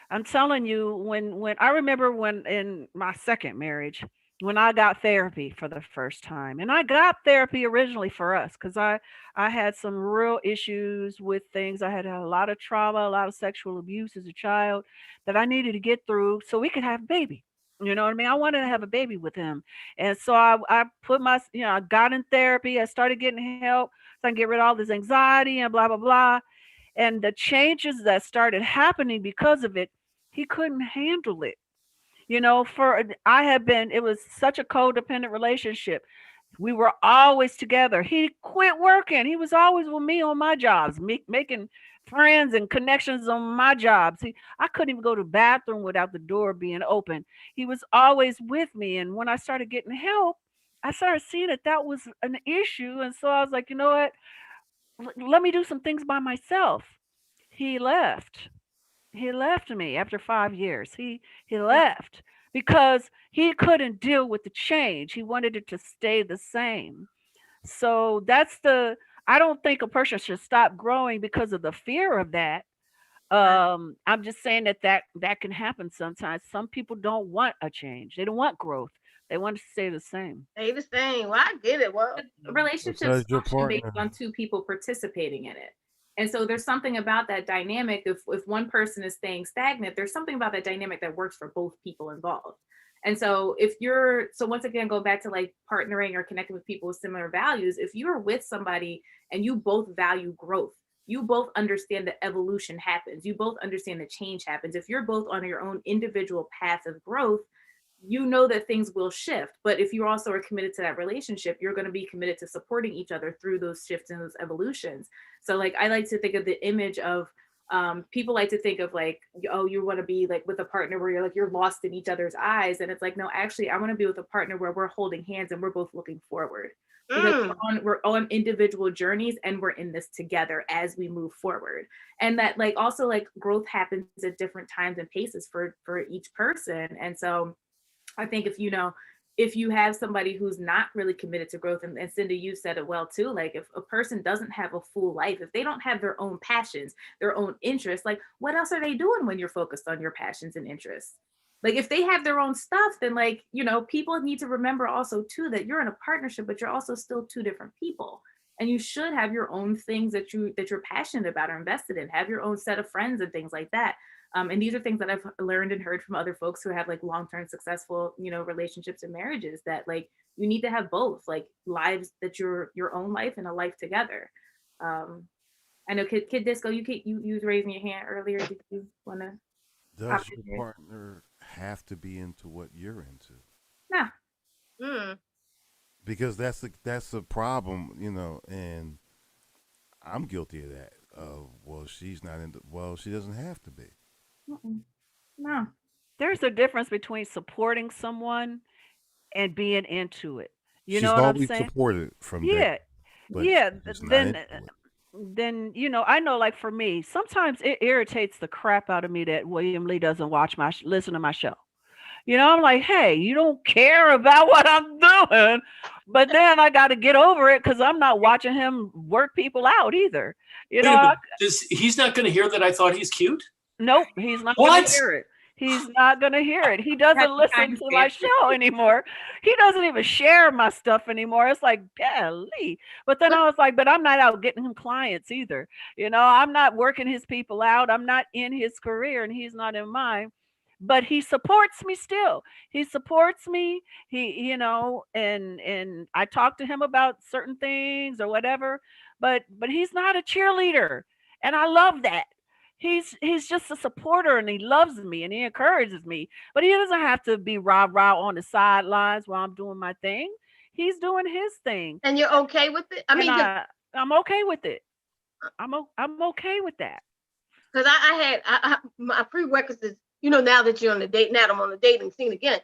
I'm telling you, when I remember when in my second marriage, when I got therapy for the first time, and I got therapy originally for us because I had some real issues with things. I had a lot of trauma, a lot of sexual abuse as a child that I needed to get through so we could have a baby. You know what I mean? I wanted to have a baby with him. And so I put I got in therapy. I started getting help so I can get rid of all this anxiety and blah, blah, blah. And the changes that started happening because of it, he couldn't handle it. You know, it was such a codependent relationship. We were always together. He quit working. He was always with me on my jobs, making friends and connections on my jobs. I couldn't even go to the bathroom without the door being open. He was always with me. And when I started getting help, I started seeing that was an issue. And so I was like, you know what? Let me do some things by myself. He left. He left me after 5 years. He left because he couldn't deal with the change. He wanted it to stay the same. So I don't think a person should stop growing because of the fear of that. I'm just saying that can happen sometimes. Some people don't want a change. They don't want growth. They want to stay the same. Stay the same. Well, I get it. Well, relationships function based on two people participating in it. And so there's something about that dynamic. If one person is staying stagnant, there's something about that dynamic that works for both people involved. And so once again, go back to like partnering or connecting with people with similar values. If you're with somebody and you both value growth, you both understand that evolution happens, you both understand that change happens. If you're both on your own individual path of growth, you know that things will shift. But if you also are committed to that relationship, you're going to be committed to supporting each other through those shifts and those evolutions. So like, I like to think of the image of people like to think of like, oh, you want to be like with a partner where you're lost in each other's eyes. And it's like, no, actually, I want to be with a partner where we're holding hands and we're both looking forward. Because we're on individual journeys and we're in this together as we move forward. And that like also like growth happens at different times and paces for each person. And so I think if you have somebody who's not really committed to growth, and Cindy, you said it well too, like if a person doesn't have a full life, if they don't have their own passions, their own interests, like what else are they doing when you're focused on your passions and interests? Like if they have their own stuff, then like, people need to remember also too, that you're in a partnership, but you're also still two different people. And you should have your own things that you're passionate about or invested in, have your own set of friends and things like that. And these are things that I've learned and heard from other folks who have like long-term successful, relationships and marriages, that like you need to have both, like lives that your own life and a life together. I know Kid Disco, you was raising your hand earlier. Did you want to? Does your partner have to be into what you're into? No. Because that's the problem, and I'm guilty of that. Well, she's not into. Well, she doesn't have to be. No. There's a difference between supporting someone and being into it. You She's know what I'm always saying? supported from Yeah. there. Yeah. She's not Then into it. then I know, like for me, sometimes it irritates the crap out of me that William Lee doesn't listen to my show. I'm like, hey, you don't care about what I'm doing. But then I got to get over it because I'm not watching him work people out either. Wait a minute. He's not going to hear that I thought he's cute? Nope, he's not going What? to hear it. He's not going to hear it. He doesn't listen to my show anymore. He doesn't even share my stuff anymore. It's like, golly. But then I was like, but I'm not out getting him clients either. I'm not working his people out. I'm not in his career and he's not in mine. But he supports me still. He supports me. And I talk to him about certain things or whatever. But he's not a cheerleader. And I love that. He's just a supporter and he loves me and he encourages me. But he doesn't have to be rah-rah on the sidelines while I'm doing my thing. He's doing his thing. And you're okay with it? I mean, I'm okay with it. I'm okay with that. Because I had my prerequisites, now that you're on the date, now that I'm on the dating scene again,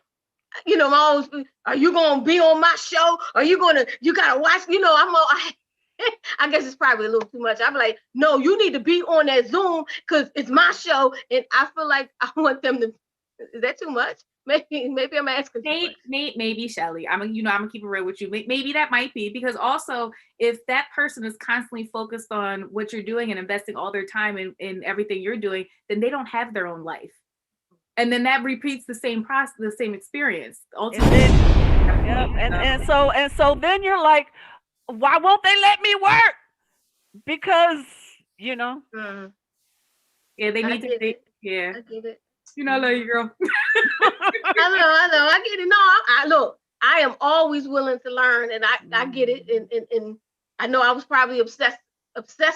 I'm always, are you going to be on my show? Are you got to watch, I guess it's probably a little too much. I'm like, no, you need to be on that Zoom because it's my show. And I feel like I want them to, is that too much? Maybe I'm asking. Maybe Shelly. I'm gonna keep it real with you. Maybe that might be because also if that person is constantly focused on what you're doing and investing all their time in everything you're doing, then they don't have their own life. And then that repeats the same process, the same experience. Ultimately. And so then you're like, why won't they let me work? Because, Yeah, they need to. Yeah. I get it. I love you, girl. I know. I get it. No, look, I am always willing to learn and I get it. And I know I was probably obsessed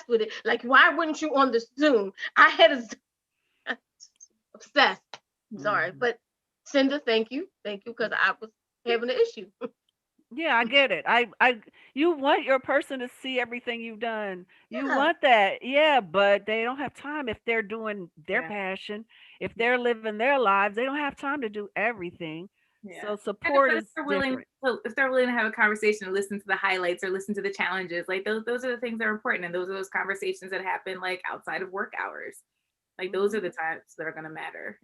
with it. Like, why wouldn't you on the Zoom? I had obsessed. Sorry, but Cinda, thank you, because I was having an issue. Yeah, I get it. You want your person to see everything you've done. You want that. Yeah, but they don't have time if they're doing their passion. If they're living their lives, they don't have time to do everything. Yeah. So support is different. If they're willing to have a conversation and listen to the highlights or listen to the challenges, like those are the things that are important. And those are those conversations that happen like outside of work hours. Like those are the times that are gonna matter,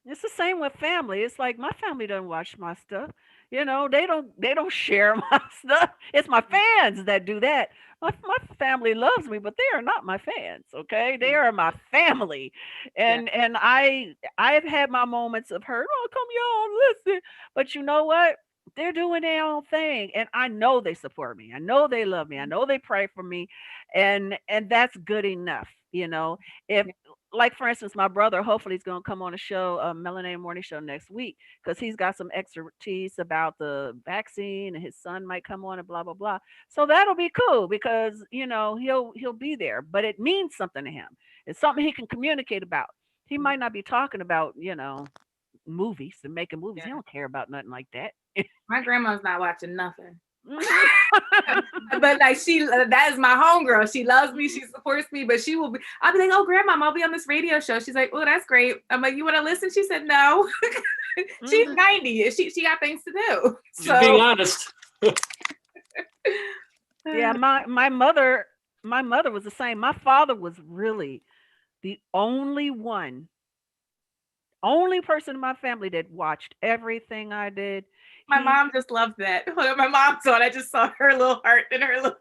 It's the same with family. It's like my family doesn't watch my stuff. They don't share my stuff. It's my fans that do that. My family loves me, but they are not my fans. Okay, they are my family, and I've had my moments of hurt. Oh, come y'all listen, but you know what? They're doing their own thing, and I know they support me. I know they love me. I know they pray for me, and that's good enough. If like for instance, my brother, hopefully he's going to come on a show, Melanated Morning Show next week, because he's got some expertise about the vaccine, and his son might come on and blah blah blah. So that'll be cool because he'll be there, but it means something to him. It's something he can communicate about. He might not be talking about movies and making movies. He don't care about nothing like that. My grandma's not watching nothing. But like that is my homegirl. She loves me, she supports me, but I'll be like, oh grandma, I'll be on this radio show. She's like, oh, that's great. I'm like, you want to listen? She said no. She's 90. She got things to do. She's being honest. Yeah, my mother was the same. My father was really the only person in my family that watched everything I did. My mom just loved that. My mom saw it. I just saw her little heart and her little.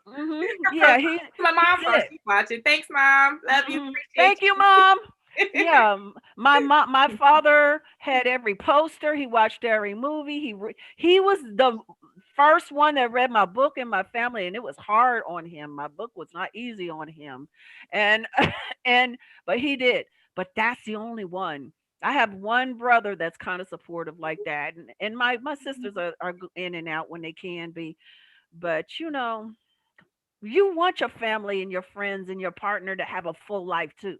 Yeah, my mom saw she's watching. Thanks, mom. Love you. Thank you, mom. Yeah, my father had every poster. He watched every movie. He was the first one that read my book in my family, and it was hard on him. My book was not easy on him, and but he did. But that's the only one. I have one brother that's kind of supportive like that, and my sisters are in and out when they can be, but you want your family and your friends and your partner to have a full life too.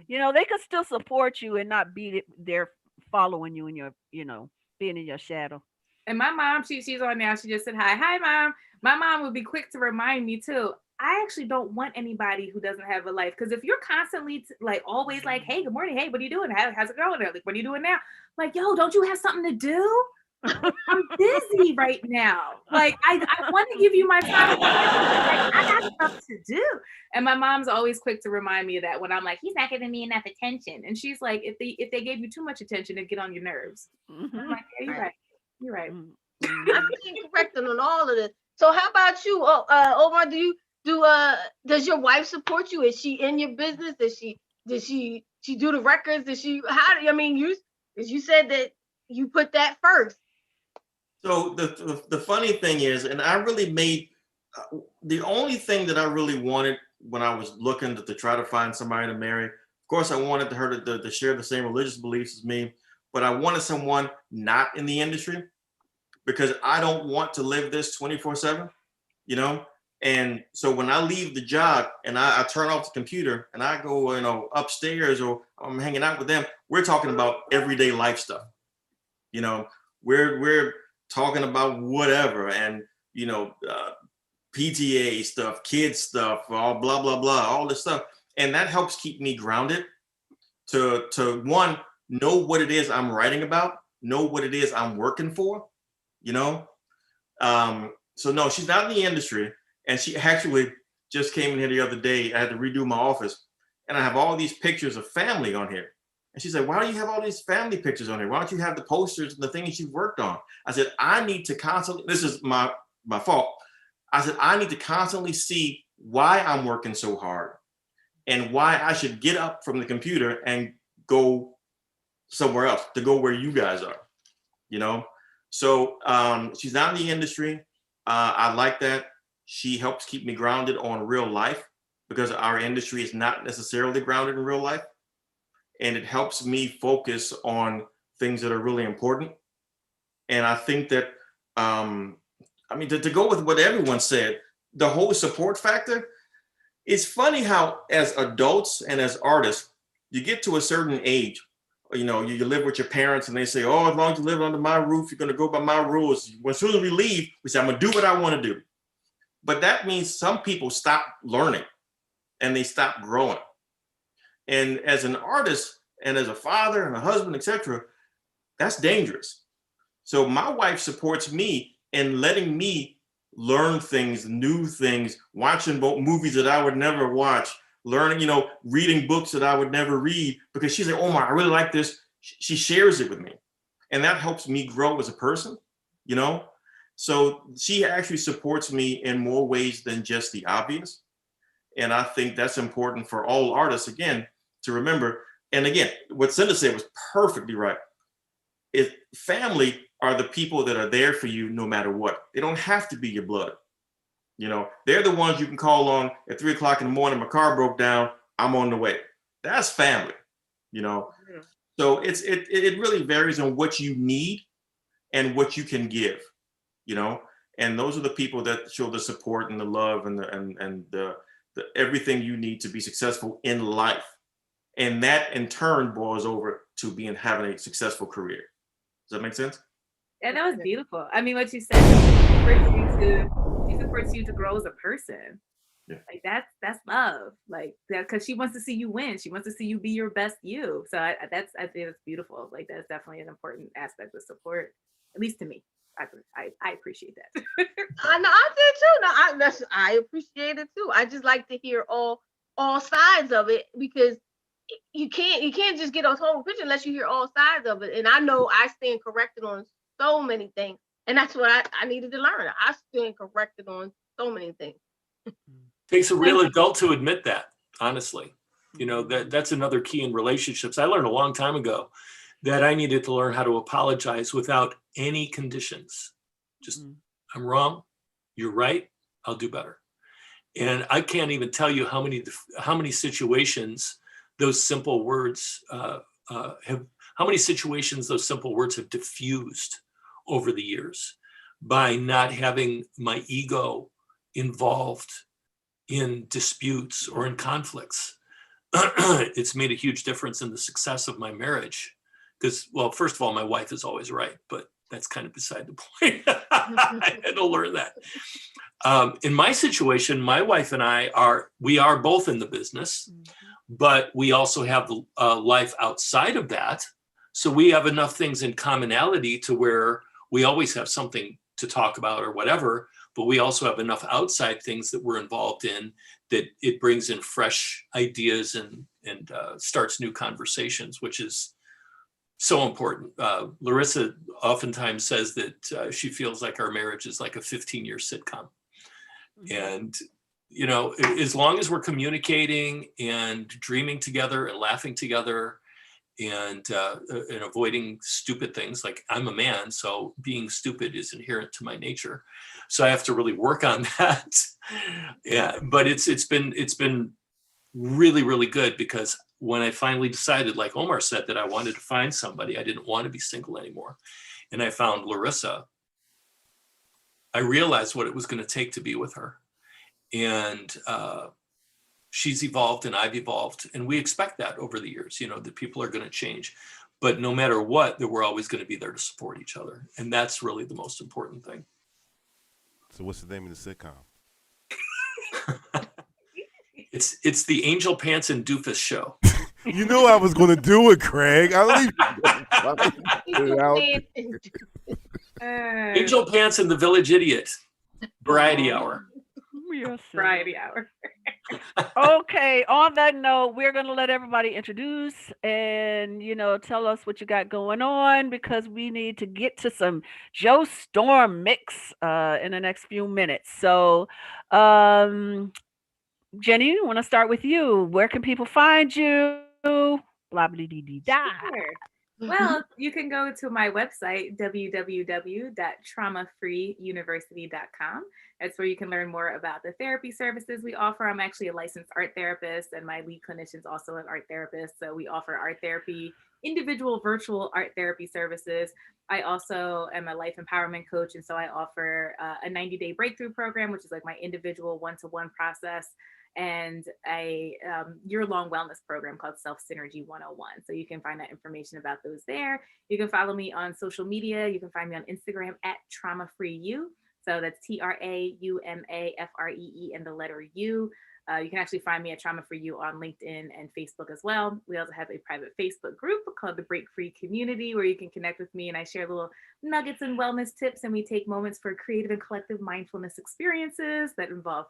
They can still support you and not be there following you in your being in your shadow. And my mom, she's on now. She just said hi mom. My mom would be quick to remind me too. I actually don't want anybody who doesn't have a life, because if you're constantly like always like, hey, good morning, hey, what are you doing? How's it going? Like, what are you doing now? Like, yo, don't you have something to do? I'm busy right now. Like, I want to give you my time. Like, I got stuff to do. And my mom's always quick to remind me of that when I'm like, he's not giving me enough attention. And she's like, if they gave you too much attention, it'd get on your nerves. I'm like, yeah, you're right. You're right. I'm being corrected on all of this. So how about you, Omar? Does your wife support you? Is she in your business? Does she do the records? You said that you put that first. So the funny thing is, and I really made the only thing that I really wanted when I was looking to try to find somebody to marry. Of course, I wanted her to share the same religious beliefs as me, but I wanted someone not in the industry because I don't want to live this 24/7, you know? And so when I leave the job and I turn off the computer and I go, upstairs or I'm hanging out with them, we're talking about everyday life stuff. You know, we're talking about whatever and, PTA stuff, kids stuff, all blah, blah, blah, all this stuff. And that helps keep me grounded to one, know what it is I'm writing about, know what it is I'm working for, So no, she's not in the industry. And she actually just came in here the other day. I had to redo my office and I have all these pictures of family on here. And she said, why do you have all these family pictures on here? Why don't you have the posters and the things you've worked on? I said, I need to constantly, this is my fault. I said, I need to constantly see why I'm working so hard and why I should get up from the computer and go somewhere else, to go where you guys are, So she's not in the industry. I like that. She helps keep me grounded on real life because our industry is not necessarily grounded in real life. And it helps me focus on things that are really important. And I think that, to go with what everyone said, the whole support factor, it's funny how as adults and as artists, you get to a certain age, you live with your parents and they say, oh, as long as you live under my roof, you're going to go by my rules. As soon as we leave, we say, I'm going to do what I want to do. But that means some people stop learning and they stop growing. And as an artist and as a father and a husband, etc., that's dangerous. So my wife supports me in letting me learn things, new things, watching movies that I would never watch, learning, reading books that I would never read, because she's like, Omar, I really like this. She shares it with me. And that helps me grow as a person, So she actually supports me in more ways than just the obvious. And I think that's important for all artists, again, to remember. And again, what Cinda said was perfectly right. Family are the people that are there for you no matter what. They don't have to be your blood. They're the ones you can call on at 3 o'clock in the morning. My car broke down. I'm on the way. That's family, So it really varies on what you need and what you can give, and those are the people that show the support and the love and the everything you need to be successful in life. And that in turn boils over to having a successful career. Does that make sense? Yeah, that was beautiful. I mean, what you said, she supports you to grow as a person. Yeah. Like that's love. Like that, because she wants to see you win. She wants to see you be your best you. So I think it's beautiful. Like that's definitely an important aspect of support, at least to me. I appreciate that. I know I did too. No, I appreciate it too. I just like to hear all sides of it, because you can't just get a whole picture unless you hear all sides of it. And I know I stand corrected on so many things, and that's what I needed to learn. I stand corrected on so many things. Takes a real adult to admit that, honestly. That's another key in relationships. I learned a long time ago that I needed to learn how to apologize without any conditions. Just, I'm wrong, you're right, I'll do better. And I can't even tell you how many situations those simple words have diffused over the years by not having my ego involved in disputes or in conflicts. It's made a huge difference in the success of my marriage. Because, well, first of all, my wife is always right, but that's kind of beside the point. I had to learn that. In my situation, my wife and I are both in the business, but we also have life outside of that. So we have enough things in commonality to where we always have something to talk about or whatever, but we also have enough outside things that we're involved in that it brings in fresh ideas and starts new conversations, which is so important. Larissa oftentimes says that she feels like our marriage is like a 15-year sitcom. And, you know, as long as we're communicating and dreaming together and laughing together and avoiding stupid things, like I'm a man, so being stupid is inherent to my nature. So I have to really work on that. Yeah, but it's been really, really good, because when I finally decided, like Omar said, that I wanted to find somebody, I didn't want to be single anymore. And I found Larissa. I realized what it was going to take to be with her. And she's evolved and I've evolved. And we expect that over the years, you know, that people are going to change. But no matter what, that we're always going to be there to support each other. And that's really the most important thing. So what's the name of the sitcom? It's the Angel Pants and Doofus Show. You knew I was going to do it, Craig. I Angel Pants and the Village Idiot. Variety Hour. Variety Hour. Okay, on that note, we're going to let everybody introduce and, you know, tell us what you got going on, because we need to get to some Joe Storm mix in the next few minutes. So, Jenny, I want to start with you. Where can people find you? Blah, blah, dee, dee, da. Sure. Well, you can go to my website, www.traumafreeuniversity.com. That's where you can learn more about the therapy services we offer. I'm actually a licensed art therapist, and my lead clinician is also an art therapist. So we offer art therapy, individual virtual art therapy services. I also am a life empowerment coach, and so I offer a 90-day breakthrough program, which is like my individual one-to-one process, and a year-long wellness program called Self Synergy 101. So you can find that information about those there. You can follow me on social media. You can find me on Instagram at TraumaFreeU. So that's TraumaFree and the letter U. You can actually find me at Trauma for You on LinkedIn and Facebook as well. We also have a private Facebook group called the Break Free Community, where you can connect with me and I share little nuggets and wellness tips, and we take moments for creative and collective mindfulness experiences that involve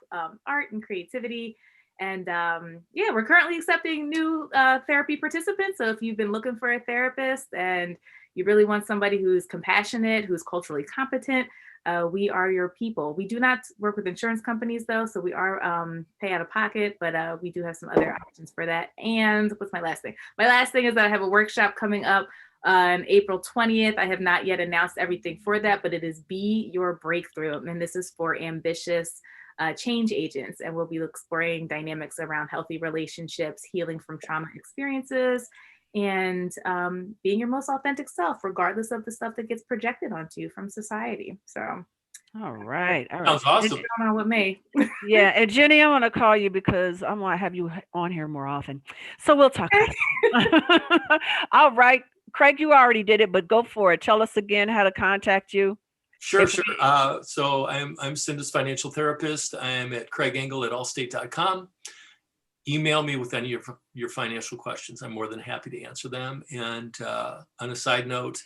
art and creativity. And yeah, we're currently accepting new therapy participants. So if you've been looking for a therapist and you really want somebody who's compassionate, who's culturally competent, we are your people. We do not work with insurance companies though, so we are pay out of pocket, but we do have some other options for that. And what's my last thing? My last thing is that I have a workshop coming up on April 20th. I have not yet announced everything for that, but it is Be Your Breakthrough. And this is for ambitious change agents. And we'll be exploring dynamics around healthy relationships, healing from trauma experiences, and being your most authentic self, regardless of the stuff that gets projected onto you from society. So, all right. Sounds awesome. On with me. Yeah, and Jenny, I'm gonna call you because I want to have you on here more often. So we'll talk. All right, Craig, you already did it, but go for it. Tell us again how to contact you. Sure. So I'm Cinda's financial therapist. I'm at craigangle@allstate.com. Email me with any of your financial questions. I'm more than happy to answer them. And on a side note,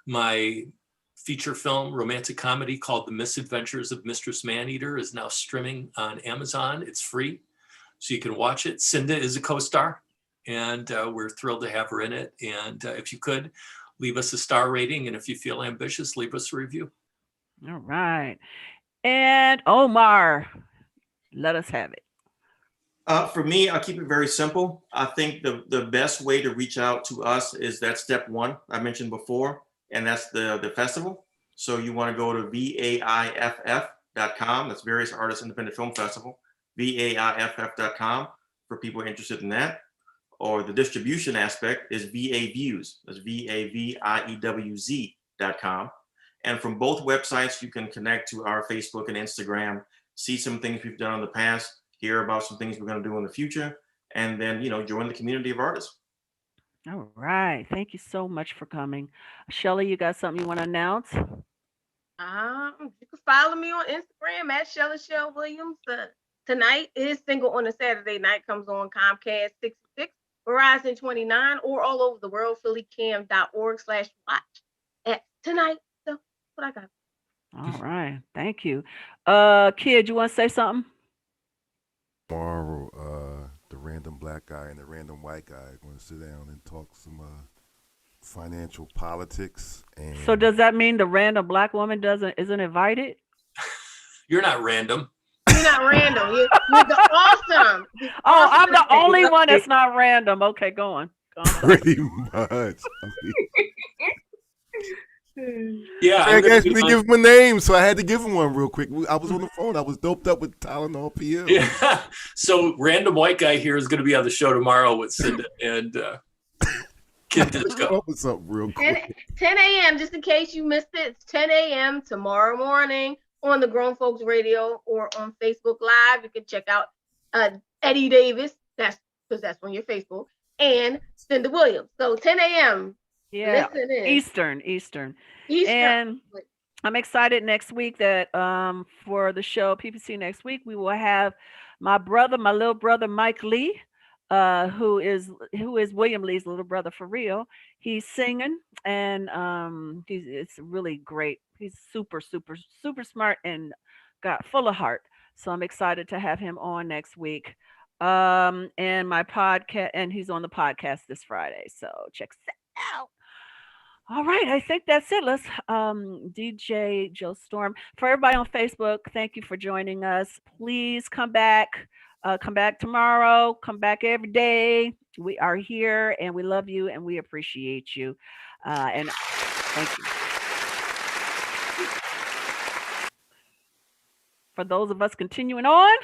my feature film, romantic comedy called The Misadventures of Mistress Maneater is now streaming on Amazon. It's free, so you can watch it. Cinda is a co-star, and we're thrilled to have her in it. And if you could, leave us a star rating. And if you feel ambitious, leave us a review. All right. And Omar, let us have it. For me, I'll keep it very simple. I think the best way to reach out to us is that step one I mentioned before, and that's the festival. So you want to go to VAIFF.com. That's Various Artists Independent Film Festival, VAIFF.com for people interested in that. Or the distribution aspect is VA Views. That's VAVIEWZ.com. And from both websites, you can connect to our Facebook and Instagram, see some things we've done in the past, hear about some things we're going to do in the future, and then, join the community of artists. All right. Thank you so much for coming. Shelly, you got something you want to announce? You can follow me on Instagram at Shelly Shell Williams. Tonight is Single on a Saturday Night, comes on Comcast 66, Verizon 29, or all over the world, phillycam.org/watch at tonight. So what I got. All right. Thank you. Kid, you want to say something? Tomorrow, the random black guy and the random white guy are going to sit down and talk some financial politics. And So does that mean the random black woman isn't invited? You're not random. You're not random. You're the awesome. Oh, I'm the only one that's not random. Okay, go on. Pretty much. Yeah, I asked me to give him a name, so I had to give him one real quick. I was on the phone. I was doped up with Tylenol PM. Yeah. So random white guy here is going to be on the show tomorrow with Cinda and Kid Disco. What's up real quick? 10 a.m. Just in case you missed it, it's 10 a.m. tomorrow morning on the Grown Folks Radio or on Facebook Live. You can check out Eddie Davis. That's because that's on your Facebook, and Cinda Williams. So 10 a.m. Yeah, Eastern. And I'm excited next week that for the show PPC next week we will have my little brother Mike Lee, who is William Lee's little brother for real. He's singing and it's really great. He's super smart and got full of heart. So I'm excited to have him on next week. And my podcast, and he's on the podcast this Friday. So check that out. All right, I think that's it. Let's DJ Joe Storm. For everybody on Facebook, thank you for joining us. Please come back. Come back tomorrow. Come back every day. We are here and we love you and we appreciate you. And thank you. For those of us continuing on.